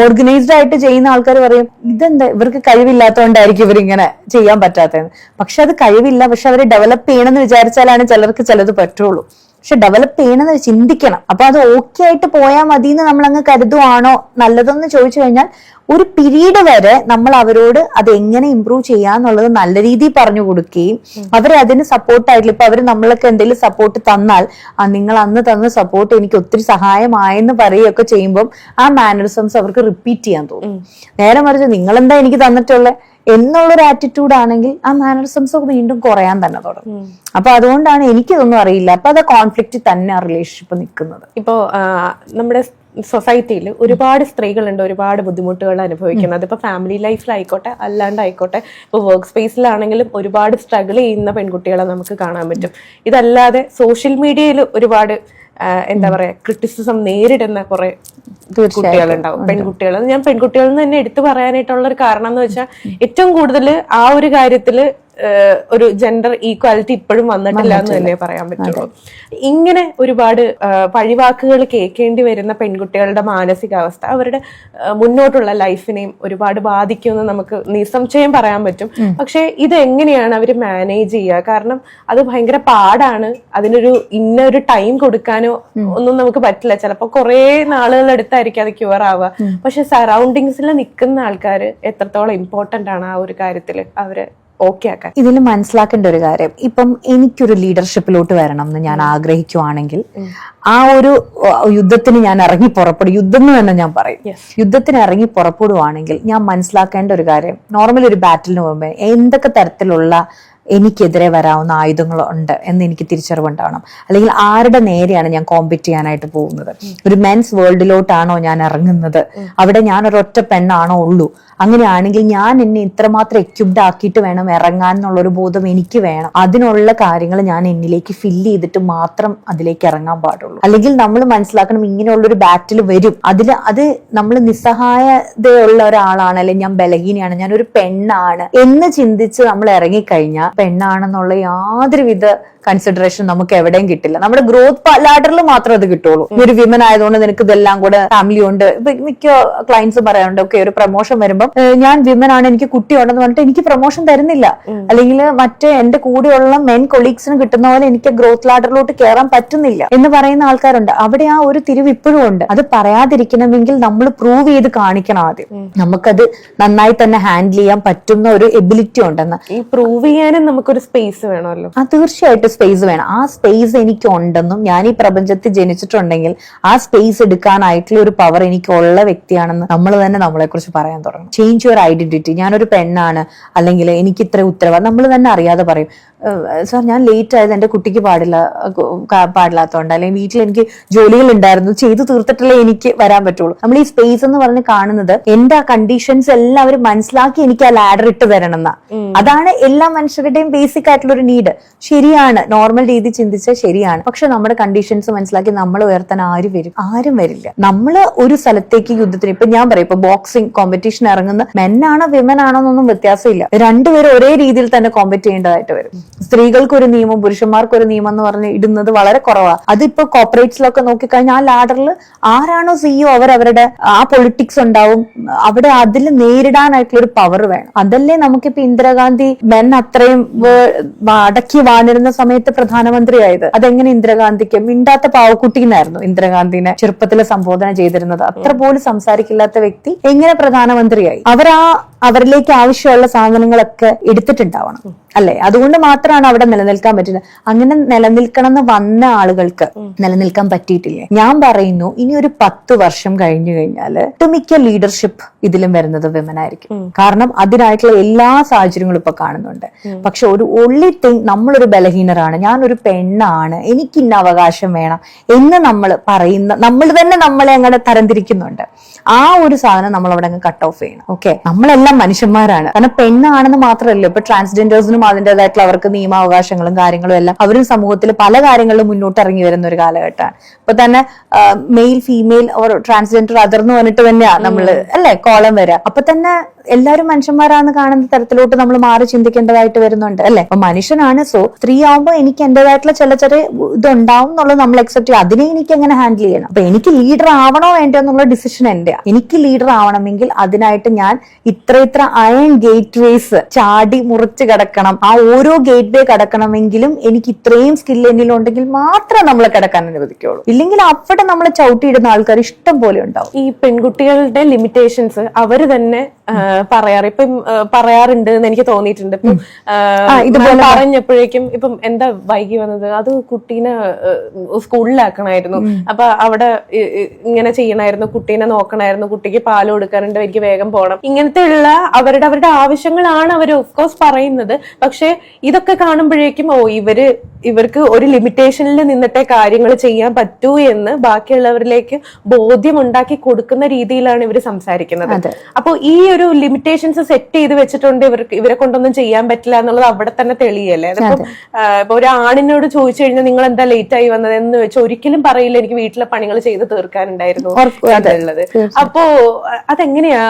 ഓർഗനൈസ്ഡ് ആയിട്ട് ചെയ്യുന്ന ആൾക്കാർ പറയും ഇതെന്താ ഇവർക്ക് കഴിവില്ലാത്തതുകൊണ്ടായിരിക്കും ഇവരിങ്ങനെ ചെയ്യാൻ പറ്റാത്തതെന്ന്. പക്ഷെ അത് കഴിവില്ല, പക്ഷെ അവര് ഡെവലപ്പ് ചെയ്യണമെന്ന് വിചാരിച്ചാലാണ് ചിലർക്ക് ചിലത് പറ്റുള്ളൂ. പക്ഷെ ഡെവലപ്പ് ചെയ്യണമെന്ന് ചിന്തിക്കണം. അപ്പൊ അത് ഓക്കെ ആയിട്ട് പോയാൽ മതി എന്ന് നമ്മൾ അങ്ങ് കരുതുവാണോ നല്ലതെന്ന് ചോദിച്ചു കഴിഞ്ഞാൽ ഒരു പീരീഡ് വരെ നമ്മൾ അവരോട് അത് എങ്ങനെ ഇമ്പ്രൂവ് ചെയ്യാന്നുള്ളത് നല്ല രീതിയിൽ പറഞ്ഞു കൊടുക്കുകയും അവരെ അതിന് സപ്പോർട്ടായിട്ടില്ല. ഇപ്പൊ അവര് നമ്മളൊക്കെ എന്തെങ്കിലും സപ്പോർട്ട് തന്നാൽ നിങ്ങൾ അന്ന് തന്ന സപ്പോർട്ട് എനിക്ക് ഒത്തിരി സഹായമായെന്ന് പറയുകയൊക്കെ ചെയ്യുമ്പോൾ ആ മാനറിസംസ് അവർക്ക് റിപ്പീറ്റ് ചെയ്യാൻ തോന്നും. നേരെ മറിച്ച് നിങ്ങളെന്താ എനിക്ക് തന്നിട്ടുള്ളത് എന്നുള്ളൊരു ആറ്റിറ്റ്യൂഡ് ആണെങ്കിൽ ആ മാനറിസംസ് വീണ്ടും കുറയാൻ തന്നെ തുടങ്ങും. അപ്പൊ അതുകൊണ്ടാണ് എനിക്കിതൊന്നും അറിയില്ല. അപ്പൊ അത് കോൺഫ്ലിക്റ്റ് തന്നെ ആ റിലേഷൻഷിപ്പ് നിൽക്കുന്നത്. ഇപ്പോ നമ്മുടെ സൊസൈറ്റിയിൽ ഒരുപാട് സ്ത്രീകളുണ്ട് ഒരുപാട് ബുദ്ധിമുട്ടുകൾ അനുഭവിക്കുന്നത്. ഇപ്പൊ ഫാമിലി ലൈഫിലായിക്കോട്ടെ അല്ലാണ്ടായിക്കോട്ടെ, ഇപ്പൊ വർക്ക് സ്പേസിലാണെങ്കിലും ഒരുപാട് സ്ട്രഗിൾ ചെയ്യുന്ന പെൺകുട്ടികളെ നമുക്ക് കാണാൻ പറ്റും. ഇതല്ലാതെ സോഷ്യൽ മീഡിയയിൽ ഒരുപാട് എന്താ പറയാ ക്രിറ്റിസിസം നേരിടുന്ന കുറെ കുട്ടികളുണ്ടാവും, പെൺകുട്ടികൾ. ഞാൻ പെൺകുട്ടികളിൽ നിന്ന് തന്നെ എടുത്തു പറയാനായിട്ടുള്ള ഒരു കാരണം എന്ന് വെച്ചാൽ ഏറ്റവും കൂടുതൽ ആ ഒരു കാര്യത്തില് ഒരു ജെൻഡർ ഈക്വാലിറ്റി ഇപ്പോഴും വന്നിട്ടില്ല എന്ന് തന്നെ പറയാൻ പറ്റുള്ളൂ. ഇങ്ങനെ ഒരുപാട് പഴിവാക്കുകൾ കേൾക്കേണ്ടി വരുന്ന പെൺകുട്ടികളുടെ മാനസികാവസ്ഥ അവരുടെ മുന്നോട്ടുള്ള ലൈഫിനെയും ഒരുപാട് ബാധിക്കുമെന്ന് നമുക്ക് നിസ്സംശയം പറയാൻ പറ്റും. പക്ഷെ ഇത് എങ്ങനെയാണ് അവർ മാനേജ് ചെയ്യുക? കാരണം അത് ഭയങ്കര പാടാണ്. അതിനൊരു ഇന്നൊരു ടൈം കൊടുക്കാനോ ഒന്നും നമുക്ക് പറ്റില്ല. ചിലപ്പോൾ കുറെ നാളുകളെടുത്തായിരിക്കും അത് ക്യൂർ ആവുക. പക്ഷെ സറൗണ്ടിങ്സിൽ നിൽക്കുന്ന ആൾക്കാർ എത്രത്തോളം ഇമ്പോർട്ടന്റ് ആണ് ആ ഒരു കാര്യത്തിൽ അവര് ഓക്കെ ആക്കാൻ. ഇതിൽ മനസ്സിലാക്കേണ്ട ഒരു കാര്യം, ഇപ്പം എനിക്കൊരു ലീഡർഷിപ്പിലോട്ട് വരണം എന്ന് ഞാൻ ആഗ്രഹിക്കുവാണെങ്കിൽ ആ ഒരു യുദ്ധത്തിന് ഞാൻ ഇറങ്ങി പുറപ്പെടും. യുദ്ധം എന്ന് തന്നെ ഞാൻ പറയും. യുദ്ധത്തിന് ഇറങ്ങി പുറപ്പെടുവാണെങ്കിൽ ഞാൻ മനസ്സിലാക്കേണ്ട ഒരു കാര്യം, നോർമലി ഒരു ബാറ്റിലിന് മുമ്പേ എന്തൊക്കെ തരത്തിലുള്ള എനിക്കെതിരെ വരാവുന്ന ആയുധങ്ങളുണ്ട് എന്ന് എനിക്ക് തിരിച്ചറിവുണ്ടാവണം. അല്ലെങ്കിൽ ആരുടെ നേരെയാണ് ഞാൻ കോമ്പറ്റ് ചെയ്യാനായിട്ട് പോകുന്നത്? ഒരു മെൻസ് വേൾഡിലോട്ടാണോ ഞാൻ ഇറങ്ങുന്നത്? അവിടെ ഞാൻ ഒരൊറ്റ പെണ്ണാണോ ഉള്ളൂ? അങ്ങനെയാണെങ്കിൽ ഞാൻ എന്നെ ഇത്രമാത്രം എക്യുപ്ഡ് ആക്കിയിട്ട് വേണം ഇറങ്ങാൻ എന്നുള്ളൊരു ബോധം എനിക്ക് വേണം. അതിനുള്ള കാര്യങ്ങൾ ഞാൻ എന്നിലേക്ക് ഫില്ല് ചെയ്തിട്ട് മാത്രം അതിലേക്ക് ഇറങ്ങാൻ പാടുള്ളൂ. അല്ലെങ്കിൽ നമ്മൾ മനസ്സിലാക്കണം ഇങ്ങനെയുള്ളൊരു ബാറ്റിൽ വരും, അത് നമ്മൾ നിസ്സഹായതയുള്ള ഒരാളാണ്, അല്ലെങ്കിൽ ഞാൻ ബലഹീനയാണ്, ഞാനൊരു പെണ്ണാണ് എന്ന് ചിന്തിച്ച് നമ്മൾ ഇറങ്ങിക്കഴിഞ്ഞാൽ പെണ്ണാണെന്നുള്ള യാതൊരുവിധ കൺസിഡറേഷൻ നമുക്ക് എവിടെയും കിട്ടില്ല. നമ്മുടെ ഗ്രോത്ത് ലാഡറിൽ മാത്രം അത് കിട്ടുള്ളൂ. ഒരു വിമൻ ആയതുകൊണ്ട് നിനക്ക് ഇതെല്ലാം കൂടെ ഫാമിലി ഉണ്ട്. മിക്ക ക്ലയൻസും പറയാറുണ്ട്, ഓക്കെ ഒരു പ്രൊമോഷൻ വരുമ്പോൾ ഞാൻ വിമൻ ആണ് എനിക്ക് കുട്ടിയുണ്ടെന്ന് പറഞ്ഞിട്ട് എനിക്ക് പ്രൊമോഷൻ തരുന്നില്ല. അല്ലെങ്കിൽ മറ്റേ എന്റെ കൂടെയുള്ള മെൻ കൊളീഗ്സിന് കിട്ടുന്ന പോലെ എനിക്ക് ഗ്രോത്ത് ലാഡറിലോട്ട് കയറാൻ പറ്റുന്നില്ല എന്ന് പറയുന്ന ആൾക്കാരുണ്ട്. അവിടെ ആ ഒരു തിരിവ് ഇപ്പോഴും ഉണ്ട്. അത് പറയാതിരിക്കണമെങ്കിൽ നമ്മൾ പ്രൂവ് ചെയ്ത് കാണിക്കണം ആദ്യം. നമുക്കത് നന്നായി തന്നെ ഹാൻഡിൽ ചെയ്യാൻ പറ്റുന്ന ഒരു എബിലിറ്റി ഉണ്ടെന്ന്. ഈ പ്രൂവ് ചെയ്യാനും നമുക്കൊരു സ്പേസ് വേണമല്ലോ. തീർച്ചയായിട്ടും സ്പേസ് വേണം. ആ സ്പേസ് എനിക്ക് ഉണ്ടെന്നും ഞാൻ ഈ പ്രപഞ്ചത്തിൽ ജനിച്ചിട്ടുണ്ടെങ്കിൽ ആ സ്പേസ് എടുക്കാനായിട്ടുള്ള ഒരു പവർ എനിക്കുള്ള വ്യക്തിയാണെന്ന് നമ്മൾ തന്നെ നമ്മളെ കുറിച്ച് പറയാൻ തുടങ്ങും. Change your identity. ഞാനൊരു പെണ്ണാണ്, അല്ലെങ്കിൽ എനിക്ക് ഇത്ര ഉത്തരവാദിത്തം നമ്മൾ തന്നെ അറിയാതെ പറയും. സാർ ഞാൻ ലേറ്റ് ആയത് എന്റെ കുട്ടിക്ക് പാടില്ലാത്തതുകൊണ്ട്, അല്ലെങ്കിൽ വീട്ടിൽ എനിക്ക് ജോലികൾ ഉണ്ടായിരുന്നു, ചെയ്തു തീർത്തിട്ടല്ലേ എനിക്ക് വരാൻ പറ്റുള്ളൂ. നമ്മൾ ഈ സ്പേസ് എന്ന് പറഞ്ഞ് കാണുന്നത് എന്റെ ആ കണ്ടീഷൻസ് എല്ലാവരും മനസ്സിലാക്കി എനിക്ക് ആ ലാഡർ ഇട്ട് തരണം എന്നാ. അതാണ് എല്ലാ മനുഷ്യരുടെയും ബേസിക് ആയിട്ടുള്ള ഒരു നീഡ്. ശരിയാണ്, നോർമൽ രീതി ചിന്തിച്ചാൽ ശരിയാണ്. പക്ഷെ നമ്മുടെ കണ്ടീഷൻസ് മനസ്സിലാക്കി നമ്മൾ ഉയർത്താൻ ആരും വരില്ല. നമ്മൾ ഒരു സ്ഥലത്തേക്ക് യുദ്ധത്തിന്, ഇപ്പൊ ഞാൻ പറയും, ഇപ്പൊ ബോക്സിംഗ് കോമ്പറ്റീഷൻ ഇറങ്ങുന്ന മെൻ ആണോ വിമൻ ആണോ എന്നൊന്നും വ്യത്യാസമില്ല. രണ്ടുപേരും ഒരേ രീതിയിൽ തന്നെ കോമ്പറ്റ് ചെയ്യേണ്ടതായിട്ട് വരും. സ്ത്രീകൾക്ക് ഒരു നിയമം പുരുഷന്മാർക്ക് ഒരു നിയമം എന്ന് പറഞ്ഞ് ഇടുന്നത് വളരെ കുറവാണ്. അതിപ്പോ കോർപ്പറേറ്റ്സിലൊക്കെ നോക്കിക്കഴിഞ്ഞാൽ ആ ലാഡറിൽ ആരാണോ സിഇഒ അവരുടെ ആ പൊളിറ്റിക്സ് ഉണ്ടാവും. അവിടെ അതിൽ നേരിടാനായിട്ടുള്ള ഒരു പവർ വേണം. അതല്ലേ നമുക്കിപ്പോ ഇന്ദിരാഗാന്ധി മെൻ അത്രയും അടക്കി വാണിരുന്ന സമയത്ത് പ്രധാനമന്ത്രിയായത്. അതെങ്ങനെ ഇന്ദിരാഗാന്ധിക്ക് മിണ്ടാത്ത പാവക്കുട്ടീനായിരുന്നു ഇന്ദിരാഗാന്ധിനെ ചെറുപ്പത്തിൽ സംബോധന ചെയ്തിരുന്നത്. അത്ര പോലും സംസാരിക്കില്ലാത്ത വ്യക്തി എങ്ങനെ പ്രധാനമന്ത്രിയായി? അവരിലേക്ക് ആവശ്യമുള്ള സാധനങ്ങളൊക്കെ എടുത്തിട്ടുണ്ടാവണം അല്ലെ? അതുകൊണ്ട് മാത്രമാണ് അവിടെ നിലനിൽക്കാൻ പറ്റുന്നത്. അങ്ങനെ നിലനിൽക്കണം എന്ന് വന്ന ആളുകൾക്ക് നിലനിൽക്കാൻ പറ്റിയിട്ടില്ലേ? ഞാൻ പറയുന്നു ഇനി ഒരു 10 വർഷം കഴിഞ്ഞു കഴിഞ്ഞാല് ഒട്ടുമിക്ക ലീഡർഷിപ്പ് ഇതിലും വരുന്നത് വിമൻ ആയിരിക്കും. കാരണം അതിനായിട്ടുള്ള എല്ലാ സാഹചര്യങ്ങളും ഇപ്പൊ കാണുന്നുണ്ട്. പക്ഷെ ഒരു ഒള്ളി തിങ്, നമ്മളൊരു ബലഹീനരാണ്, ഞാനൊരു പെണ്ണാണ്, എനിക്ക് ഇന്ന അവകാശം വേണം എന്ന് നമ്മൾ പറയുന്ന, നമ്മൾ തന്നെ നമ്മളെ അങ്ങനെ തരംതിരിക്കുന്നുണ്ട്. ആ ഒരു സാധനം നമ്മൾ അവിടെ അങ്ങ് കട്ട് ഓഫ് ചെയ്യണം. ഓക്കെ, നമ്മളെല്ലാം മനുഷ്യന്മാരാണ്. കാരണം പെണ്ണാണെന്ന് മാത്രമല്ല, ഇപ്പൊ ട്രാൻസ്ജെൻഡേഴ്സിനും അതിൻ്റെതായിട്ടുള്ള അവർക്ക് നിയമാവകാശങ്ങളും കാര്യങ്ങളും എല്ലാം അവരും സമൂഹത്തിൽ പല കാര്യങ്ങളിലും മുന്നോട്ട് ഇറങ്ങി വരുന്ന ഒരു കാലഘട്ടമാണ്. ഇപ്പൊ തന്നെ male female or transgender other എന്ന് പറഞ്ഞിട്ട് തന്നെയാണ് നമ്മള് അല്ലെ കോളം വരിക. അപ്പൊ തന്നെ എല്ലാവരും മനുഷ്യന്മാരാണെന്ന് കാണുന്ന തരത്തിലോട്ട് നമ്മൾ മാറി ചിന്തിക്കേണ്ടതായിട്ട് വരുന്നുണ്ട് അല്ലെ? അപ്പൊ മനുഷ്യനാണ്. സോ സ്ത്രീ ആവുമ്പോൾ എനിക്ക് എന്റേതായിട്ടുള്ള ചെറിയ ഇതുണ്ടാവും എന്നുള്ളത് നമ്മൾ അക്സെപ്റ്റ് ചെയ്യും. അതിനെ എനിക്ക് എങ്ങനെ ഹാൻഡിൽ ചെയ്യണം? അപ്പൊ എനിക്ക് ലീഡർ ആവണോ വേണ്ടോ എന്നുള്ള ഡിസിഷൻ എന്റെയാ. എനിക്ക് ലീഡർ ആവണമെങ്കിൽ അതിനായിട്ട് ഞാൻ ഇത്ര അയൺ ഗേറ്റ് വേസ് ചാടി മുറിച്ച് കിടക്കണം. ആ ഓരോ ഗേറ്റ് വേ കിടക്കണമെങ്കിലും എനിക്ക് ഇത്രയും സ്കിൽ എന്നിലുണ്ടെങ്കിൽ മാത്രമേ നമ്മളെ കിടക്കാൻ അനുവദിക്കുള്ളൂ. ഇല്ലെങ്കിൽ അവിടെ നമ്മളെ ചവിട്ടിയിടുന്ന ആൾക്കാർ ഇഷ്ടം പോലെ ഉണ്ടാവും. ഈ പെൺകുട്ടികളുടെ ലിമിറ്റേഷൻസ് അവര് തന്നെ പറയാറുണ്ട് എന്ന് എനിക്ക് തോന്നിയിട്ടുണ്ട്. ഇതുപോലെ പറഞ്ഞപ്പോഴേക്കും ഇപ്പം എന്താ വൈകി വന്നത്, അത് കുട്ടീനെ സ്കൂളിലാക്കണമായിരുന്നു, അപ്പൊ അവിടെ ഇങ്ങനെ ചെയ്യണമായിരുന്നു, കുട്ടീനെ നോക്കണമായിരുന്നു, കുട്ടിക്ക് പാല് കൊടുക്കാറുണ്ട്, എനിക്ക് വേഗം പോകണം. ഇങ്ങനത്തെ ഉള്ള അവരുടെ ആവശ്യങ്ങളാണ് അവർ ഓഫ്കോഴ്സ് പറയുന്നത്. പക്ഷെ ഇതൊക്കെ കാണുമ്പോഴേക്കും ഇവർക്ക് ഒരു ലിമിറ്റേഷനിൽ നിന്നിട്ടേ കാര്യങ്ങൾ ചെയ്യാൻ പറ്റൂ എന്ന് ബാക്കിയുള്ളവരിലേക്ക് ബോധ്യമുണ്ടാക്കി കൊടുക്കുന്ന രീതിയിലാണ് ഇവർ സംസാരിക്കുന്നത്. അപ്പോൾ ഈ ഒരു ലിമിറ്റേഷൻസ് സെറ്റ് ചെയ്ത് വെച്ചിട്ടുണ്ട്, ഇവരെ കൊണ്ടൊന്നും ചെയ്യാൻ പറ്റില്ല എന്നുള്ളത് അവിടെ തന്നെ തെളിയല്ലേ? അതിപ്പം ഇപ്പൊ ഒരു ആണിനോട് ചോദിച്ചു കഴിഞ്ഞാൽ നിങ്ങൾ എന്താ ലേറ്റ് ആയി വന്നത് എന്ന് വെച്ചാൽ ഒരിക്കലും പറയില്ല എനിക്ക് വീട്ടിലെ പണികൾ ചെയ്ത് തീർക്കാനുണ്ടായിരുന്നു എന്നുള്ളത്. അപ്പോ അതെങ്ങനെയാ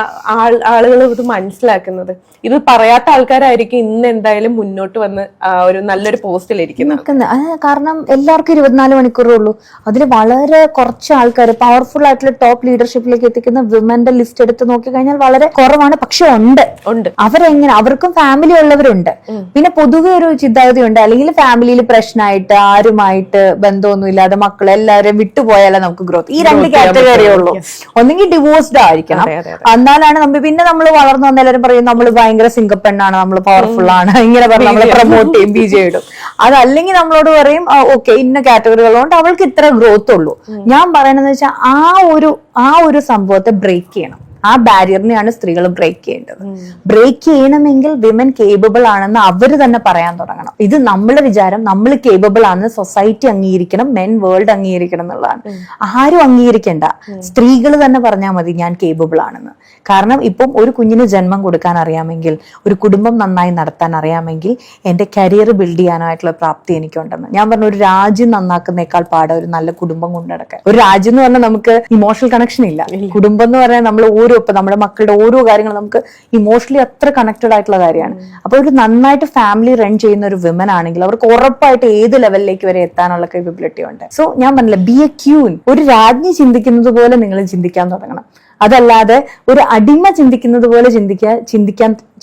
ആളുകൾ ഇത് മനസ്സിലാക്കുന്നത്? ഇത് പറയാത്ത ആൾക്കാരായിരിക്കും ഇന്ന് എന്തായാലും മുന്നോട്ട് വന്ന് ഒരു നല്ലൊരു പോസ്റ്റിലിരിക്കുന്നത്. കാരണം എല്ലാവർക്കും 24 മണിക്കൂറേ ഉള്ളൂ. അതിൽ വളരെ കുറച്ച് ആൾക്കാർ പവർഫുൾ ആയിട്ടുള്ള ടോപ്പ് ലീഡർഷിപ്പിലേക്ക് എത്തിക്കുന്ന വിമന്റെ ലിസ്റ്റ് എടുത്ത് നോക്കിക്കഴിഞ്ഞാൽ വളരെ കുറവാണ്. പക്ഷെ ഉണ്ട്. അവരെങ്ങനെ, അവർക്കും ഫാമിലി ഉള്ളവരുണ്ട്. പിന്നെ പൊതുവെ ഒരു ചിന്താഗതി ഉണ്ട്, അല്ലെങ്കിൽ ഫാമിലിയിൽ പ്രശ്നമായിട്ട് ആരുമായിട്ട് ബന്ധമൊന്നും ഇല്ലാതെ മക്കളെ എല്ലാവരും വിട്ടുപോയാലേ നമുക്ക് ഗ്രോത്ത്. ഈ 2 കാറ്റഗറിയേ ഉള്ളൂ. ഒന്നെങ്കിൽ ഡിവോഴ്സ്ഡ് ആയിരിക്കണം, എന്നാലാണ് നമ്മൾ വളർന്നു വന്ന എല്ലാവരും പറയും നമ്മൾ ഭയങ്കര സിംഗപ്പെണ്ണാണ്, നമ്മൾ പവർഫുൾ ആണ്, ഇങ്ങനെ പറഞ്ഞ് നമ്മളെ പ്രൊമോട്ട് ചെയ്യും, ബിജെ ഇടും. അതല്ലെങ്കിൽ നമ്മളോട് പറയും ഓക്കെ ഇന്ന കാറ്റഗറികളുണ്ട്, അവൾക്ക് ഇത്ര ഗ്രോത്ത് ഉള്ളൂ. ഞാൻ പറയണെന്ന് വെച്ചാൽ ആ ഒരു സംഭവത്തെ ബ്രേക്ക് ചെയ്യണം. ആ ബാരിയറിനെയാണ് സ്ത്രീകൾ ബ്രേക്ക് ചെയ്യേണ്ടത്. ബ്രേക്ക് ചെയ്യണമെങ്കിൽ വിമൻ കേപ്പബിൾ ആണെന്ന് അവര് തന്നെ പറയാൻ തുടങ്ങണം. ഇത് നമ്മളെ വിചാരം നമ്മൾ കേപ്പബിൾ ആണെന്ന് സൊസൈറ്റി അംഗീകരിക്കണം, മെൻ വേൾഡ് അംഗീകരിക്കണം എന്നുള്ളതാണ്. ആരും അംഗീകരിക്കേണ്ട, സ്ത്രീകൾ തന്നെ പറഞ്ഞാൽ മതി ഞാൻ കേപ്പബിൾ ആണെന്ന്. കാരണം ഇപ്പം ഒരു കുഞ്ഞിന് ജന്മം കൊടുക്കാൻ അറിയാമെങ്കിൽ, ഒരു കുടുംബം നന്നായി നടത്താൻ അറിയാമെങ്കിൽ, എന്റെ കരിയർ ബിൽഡ് ചെയ്യാനായിട്ടുള്ള പ്രാപ്തി എനിക്കുണ്ടെന്ന്. ഞാൻ പറഞ്ഞ ഒരു രാജ്യം നന്നാക്കുന്നേക്കാൾ പാടെ ഒരു നല്ല കുടുംബം കൊണ്ടുനടക്കാൻ. ഒരു രാജ്യം എന്ന് പറഞ്ഞാൽ നമുക്ക് ഇമോഷണൽ കണക്ഷൻ ഇല്ല. കുടുംബം എന്ന് പറഞ്ഞാൽ നമ്മൾ ഇപ്പൊ നമ്മുടെ മക്കളുടെ ഓരോ കാര്യങ്ങളും നമുക്ക് ഇമോഷണലി അത്ര കണക്റ്റഡ് ആയിട്ടുള്ള കാര്യമാണ്. അപ്പൊ ഒരു നന്നായിട്ട് ഫാമിലി റൺ ചെയ്യുന്ന ഒരു വിമൻ ആണെങ്കിൽ അവർക്ക് ഉറപ്പായിട്ട് ഏത് ലെവലിലേക്ക് വരെ എത്താനുള്ള കേപ്പബിലിറ്റി ഉണ്ട്. സോ ഞാൻ പറഞ്ഞില്ല, ബി എ ക്യൂൻ. ഒരു രാജ്ഞി ചിന്തിക്കുന്നത് പോലെ നിങ്ങൾ ചിന്തിക്കാൻ തുടങ്ങണം. അതല്ലാതെ ഒരു അടിമ ചിന്തിക്കുന്നത് പോലെ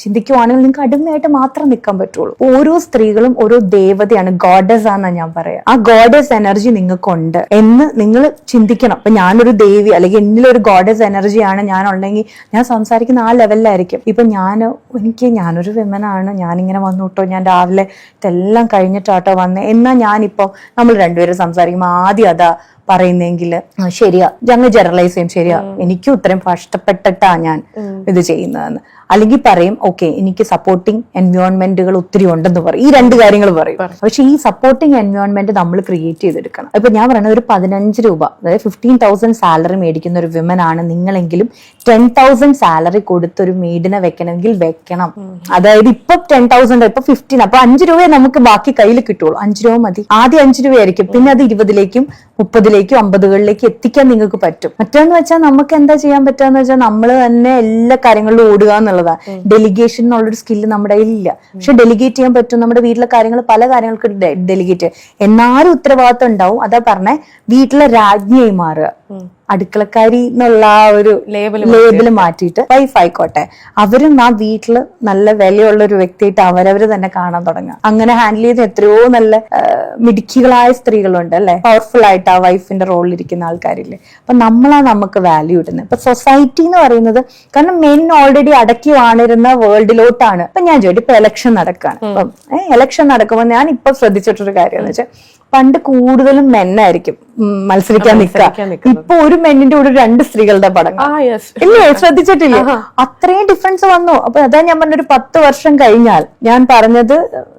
ചിന്തിക്കുവാണെങ്കിൽ നിങ്ങൾക്ക് അടിമയായിട്ട് മാത്രം നിൽക്കാൻ പറ്റുള്ളൂ. ഓരോ സ്ത്രീകളും ഓരോ ദേവതയാണ്, ഗോഡസ് ആണെന്നാണ് ഞാൻ പറയാം. ആ ഗോഡസ് എനർജി നിങ്ങൾക്കുണ്ട് എന്ന് നിങ്ങൾ ചിന്തിക്കണം. അപ്പൊ ഞാനൊരു ദേവി അല്ലെങ്കിൽ എന്നിലൊരു ഗോഡസ് എനർജിയാണ് ഞാനുണ്ടെങ്കിൽ ഞാൻ സംസാരിക്കുന്ന ആ ലെവലിലായിരിക്കും. ഇപ്പൊ ഞാനൊരു വിമനാണ്, ഞാനിങ്ങനെ വന്നു കേട്ടോ, ഞാൻ രാവിലെ ഇതെല്ലാം കഴിഞ്ഞിട്ടാട്ടോ വന്നേ എന്നാ ഞാനിപ്പോ നമ്മൾ രണ്ടുപേരും സംസാരിക്കുമ്പോൾ ആദ്യം അതാ പറയുന്നെങ്കിൽ ശരിയാ, ഞങ്ങൾ ജനറലൈസ് ചെയ്യും, ശരിയാ എനിക്കും ഇത്രയും കഷ്ടപ്പെട്ടിട്ടാ ഞാൻ ഇത് ചെയ്യുന്നതെന്ന്. അല്ലെങ്കിൽ പറയും ഓക്കെ എനിക്ക് സപ്പോർട്ടിങ് എൻവയോൺമെന്റുകൾ ഒത്തിരി ഉണ്ടെന്ന് പറയും. ഈ 2 കാര്യങ്ങൾ പറയും. പക്ഷെ ഈ സപ്പോർട്ടിങ് എൻവയോൺമെന്റ് നമ്മൾ ക്രിയേറ്റ് ചെയ്തെടുക്കണം. ഇപ്പൊ ഞാൻ പറയുന്നത് ഒരു 15 രൂപ, അതായത് 15,000 സാലറി മേടിക്കുന്ന ഒരു വിമൻ ആണ് നിങ്ങളെങ്കിലും 10,000 സാലറി കൊടുത്തൊരു മെയ്ഡിനെ വെക്കണമെങ്കിൽ വെക്കണം. അതായത് ഇപ്പൊ 10,000, ഇപ്പൊ 15, അപ്പൊ 5 രൂപയെ നമുക്ക് ബാക്കി കയ്യിൽ കിട്ടുള്ളൂ. 5 രൂപ മതി. ആദ്യം 5 രൂപയായിരിക്കും, പിന്നെ അത് 20ലേക്കും 30ലേക്കും 50കളിലേക്കും എത്തിക്കാൻ നിങ്ങൾക്ക് പറ്റും. മറ്റേന്ന് വെച്ചാൽ നമുക്ക് എന്താ ചെയ്യാൻ പറ്റുക വെച്ചാൽ നമ്മൾ തന്നെ എല്ലാ കാര്യങ്ങളിലും ഓടുക എന്നുള്ളതാണ്. ഡെലിഗേഷൻ എന്നുള്ളൊരു സ്കില്ല് നമ്മുടെ കയ്യിലില്ല. പക്ഷെ ഡെലിഗേറ്റ് ചെയ്യാൻ പറ്റും. നമ്മുടെ വീട്ടിലെ കാര്യങ്ങൾ പല കാര്യങ്ങൾക്ക് ഡെലിഗേറ്റ് എന്നാലും ഉത്തരവാദിത്വം ഉണ്ടാവും. അതാ പറഞ്ഞേ, വീട്ടിലെ രാജ്ഞിയായി മാറുക. അടുക്കളക്കാരി എന്നുള്ള ആ ഒരു ലേബിള് മാറ്റിയിട്ട് വൈഫ് ആയിക്കോട്ടെ, അവരും ആ വീട്ടില് നല്ല വിലയുള്ള ഒരു വ്യക്തിയായിട്ട് അവരവര് തന്നെ കാണാൻ തുടങ്ങുക. അങ്ങനെ ഹാൻഡിൽ ചെയ്ത് എത്രയോ നല്ല മിടുക്കികളായ സ്ത്രീകളുണ്ട് അല്ലെ, പവർഫുൾ ആയിട്ട് ആ വൈഫിന്റെ റോളിൽ ഇരിക്കുന്ന ആൾക്കാരില്ലേ. അപ്പൊ നമ്മളാ നമുക്ക് വാല്യൂ ഇടുന്നത്. ഇപ്പൊ സൊസൈറ്റി എന്ന് പറയുന്നത്, കാരണം മെൻ ഓൾറെഡി അടക്കി വാണിരുന്ന വേൾഡിലോട്ടാണ്. ഇപ്പൊ ഞാൻ ചോദിച്ചു, ഇപ്പൊ ഇലക്ഷൻ നടക്കുകയാണ്. ഇപ്പം ഇലക്ഷൻ നടക്കുമ്പോൾ ഞാൻ ഇപ്പൊ ശ്രദ്ധിച്ചിട്ടൊരു കാര്യം എന്ന് വെച്ചാൽ, പണ്ട് കൂടുതലും മെന്നായിരിക്കും മത്സരിക്കാൻ നിൽക്കുക. ഇപ്പൊ ഒരു മെന്നിന്റെ കൂടെ 2 സ്ത്രീകളുടെ പടം ഇല്ലേ, ശ്രദ്ധിച്ചിട്ടില്ലേ? അത്രയും ഡിഫറൻസ് വന്നു. അപ്പൊ അതാ ഞാൻ പറഞ്ഞൊരു 10 വർഷം കഴിഞ്ഞാൽ, ഞാൻ പറഞ്ഞത്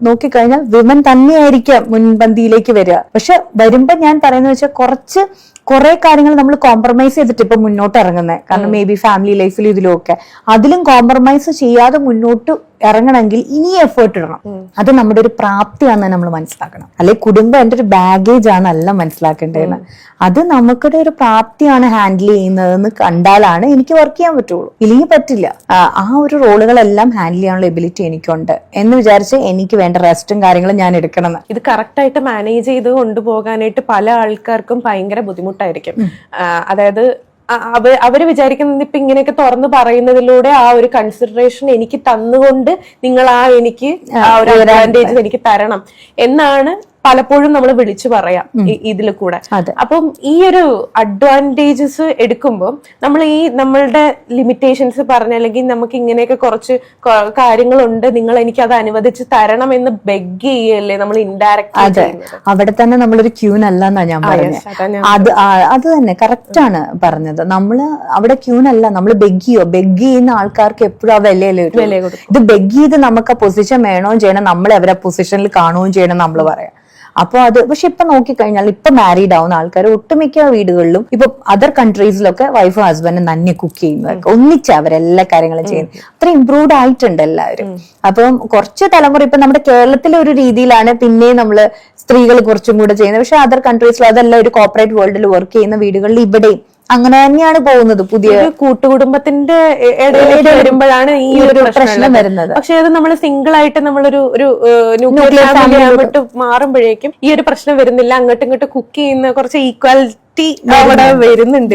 നോക്കിക്കഴിഞ്ഞാൽ വിമൻ തന്നെയായിരിക്കാം മുൻപന്തിയിലേക്ക് വരിക. പക്ഷെ വരുമ്പോ ഞാൻ പറയുന്നത് വെച്ചാൽ കുറെ കാര്യങ്ങൾ നമ്മൾ കോംപ്രമൈസ് ചെയ്തിട്ട് ഇപ്പൊ മുന്നോട്ട് ഇറങ്ങുന്നത്. കാരണം മേ ബി ഫാമിലി ലൈഫിലും ഇതിലുമൊക്കെ അതിലും കോംപ്രമൈസ് ചെയ്യാതെ മുന്നോട്ട് ഇറങ്ങണമെങ്കിൽ ഇനി എഫേർട്ട് ഇടണം. അത് നമ്മുടെ ഒരു പ്രാപ്തിയാണെന്ന് നമ്മൾ മനസ്സിലാക്കണം. അല്ലെങ്കിൽ കുടുംബം എന്റെ ഒരു ബാഗേജ് ആണല്ല മനസ്സിലാക്കേണ്ടതെന്ന്. അത് നമുക്കൊരു ഒരു പ്രാപ്തിയാണ് ഹാൻഡിൽ ചെയ്യുന്നതെന്ന് കണ്ടാലാണ് എനിക്ക് വർക്ക് ചെയ്യാൻ പറ്റുള്ളൂ. ഇല്ലെങ്കിൽ പറ്റില്ല. ആ ഒരു റോളുകളെല്ലാം ഹാൻഡിൽ ചെയ്യാനുള്ള എബിലിറ്റി എനിക്കുണ്ട് എന്ന് വിചാരിച്ച് എനിക്ക് വേണ്ട റെസ്റ്റും കാര്യങ്ങളും ഞാൻ എടുക്കണം. ഇത് കറക്റ്റ് ആയിട്ട് മാനേജ് ചെയ്ത് കൊണ്ടുപോകാനായിട്ട് പല ആൾക്കാർക്കും ഭയങ്കര ബുദ്ധിമുട്ടായിരിക്കും. അതായത് അവര് വിചാരിക്കുന്നത് ഇപ്പൊ ഇങ്ങനെയൊക്കെ തുറന്നു പറയുന്നതിലൂടെ ആ ഒരു കൺസിഡറേഷൻ എനിക്ക് തന്നുകൊണ്ട് നിങ്ങൾ എനിക്ക് ആ ഒരു അഡ്വാൻറ്റേജ് എനിക്ക് തരണം എന്നാണ് പലപ്പോഴും നമ്മൾ വിളിച്ചു പറയാം ഇതിൽ കൂടെ. അപ്പം ഈ ഒരു അഡ്വാൻറ്റേജസ് എടുക്കുമ്പോൾ നമ്മൾ നമ്മളുടെ ലിമിറ്റേഷൻസ് പറഞ്ഞ, അല്ലെങ്കിൽ നമുക്ക് ഇങ്ങനെയൊക്കെ കുറച്ച് കാര്യങ്ങളുണ്ട്, നിങ്ങൾ എനിക്ക് അത് അനുവദിച്ച് തരണം എന്ന് ബെഗ് ചെയ്യല്ലേ നമ്മൾ ഇൻഡയറക്റ്റ്. അവിടെ തന്നെ നമ്മളൊരു ക്യൂനല്ല എന്നാ ഞാൻ പറഞ്ഞത്. അത് തന്നെ കറക്റ്റ് ആണ് പറഞ്ഞത്. നമ്മള് അവിടെ ക്യൂനല്ല, നമ്മൾ ബെഗ് ചെയ്യുന്ന ആൾക്കാർക്ക് എപ്പോഴും ആ വിലയല്ലേ. ഇത് ബെഗ് ചെയ്ത് നമുക്ക് ആ പൊസിഷൻ വേണോ ചെയ്യണം, നമ്മളെ അവരെ പൊസിഷനിൽ കാണുകയും ചെയ്യണം നമ്മൾ പറയാം. അപ്പൊ അത് പക്ഷെ ഇപ്പൊ നോക്കിക്കഴിഞ്ഞാൽ ഇപ്പൊ മാരീഡ് ആവുന്ന ആൾക്കാർ ഒട്ടുമിക്ക വീടുകളിലും ഇപ്പൊ അതർ കൺട്രീസിലൊക്കെ വൈഫും ഹസ്ബൻഡും തന്നെ കുക്ക് ചെയ്യുന്നതൊക്കെ ഒന്നിച്ച് അവരെല്ലാ കാര്യങ്ങളും ചെയ്യുന്നത്. അത്ര ഇംപ്രൂവ്ഡ് ആയിട്ടുണ്ട് എല്ലാവരും. അപ്പം കുറച്ച് തലമുറ ഇപ്പൊ നമ്മുടെ കേരളത്തിലെ ഒരു രീതിയിലാണ് പിന്നെയും നമ്മള് സ്ത്രീകൾ കുറച്ചും കൂടെ ചെയ്യുന്നത്. പക്ഷെ അതർ കൺട്രീസിലും അതെല്ലാം ഒരു കോർപ്പറേറ്റ് വേൾഡിൽ വർക്ക് ചെയ്യുന്ന വീടുകളിൽ ഇവിടെയും അങ്ങനെ തന്നെയാണ് പോകുന്നത്. പുതിയ കൂട്ടുകുടുംബത്തിന്റെ ഇടയിൽ വരുമ്പോഴാണ് ഈ ഒരു പ്രശ്നം വരുന്നത്. പക്ഷെ അത് നമ്മൾ സിംഗിൾ ആയിട്ട് നമ്മളൊരു ന്യൂക്ലിയർ ഫാമിലി ആയിട്ട് മാറുമ്പോഴേക്കും ഈ ഒരു പ്രശ്നം വരുന്നില്ല. അങ്ങോട്ടും ഇങ്ങോട്ടും കുക്ക് ചെയ്യുന്ന കുറച്ച് ഈക്വാലിറ്റി വരുന്നുണ്ട്.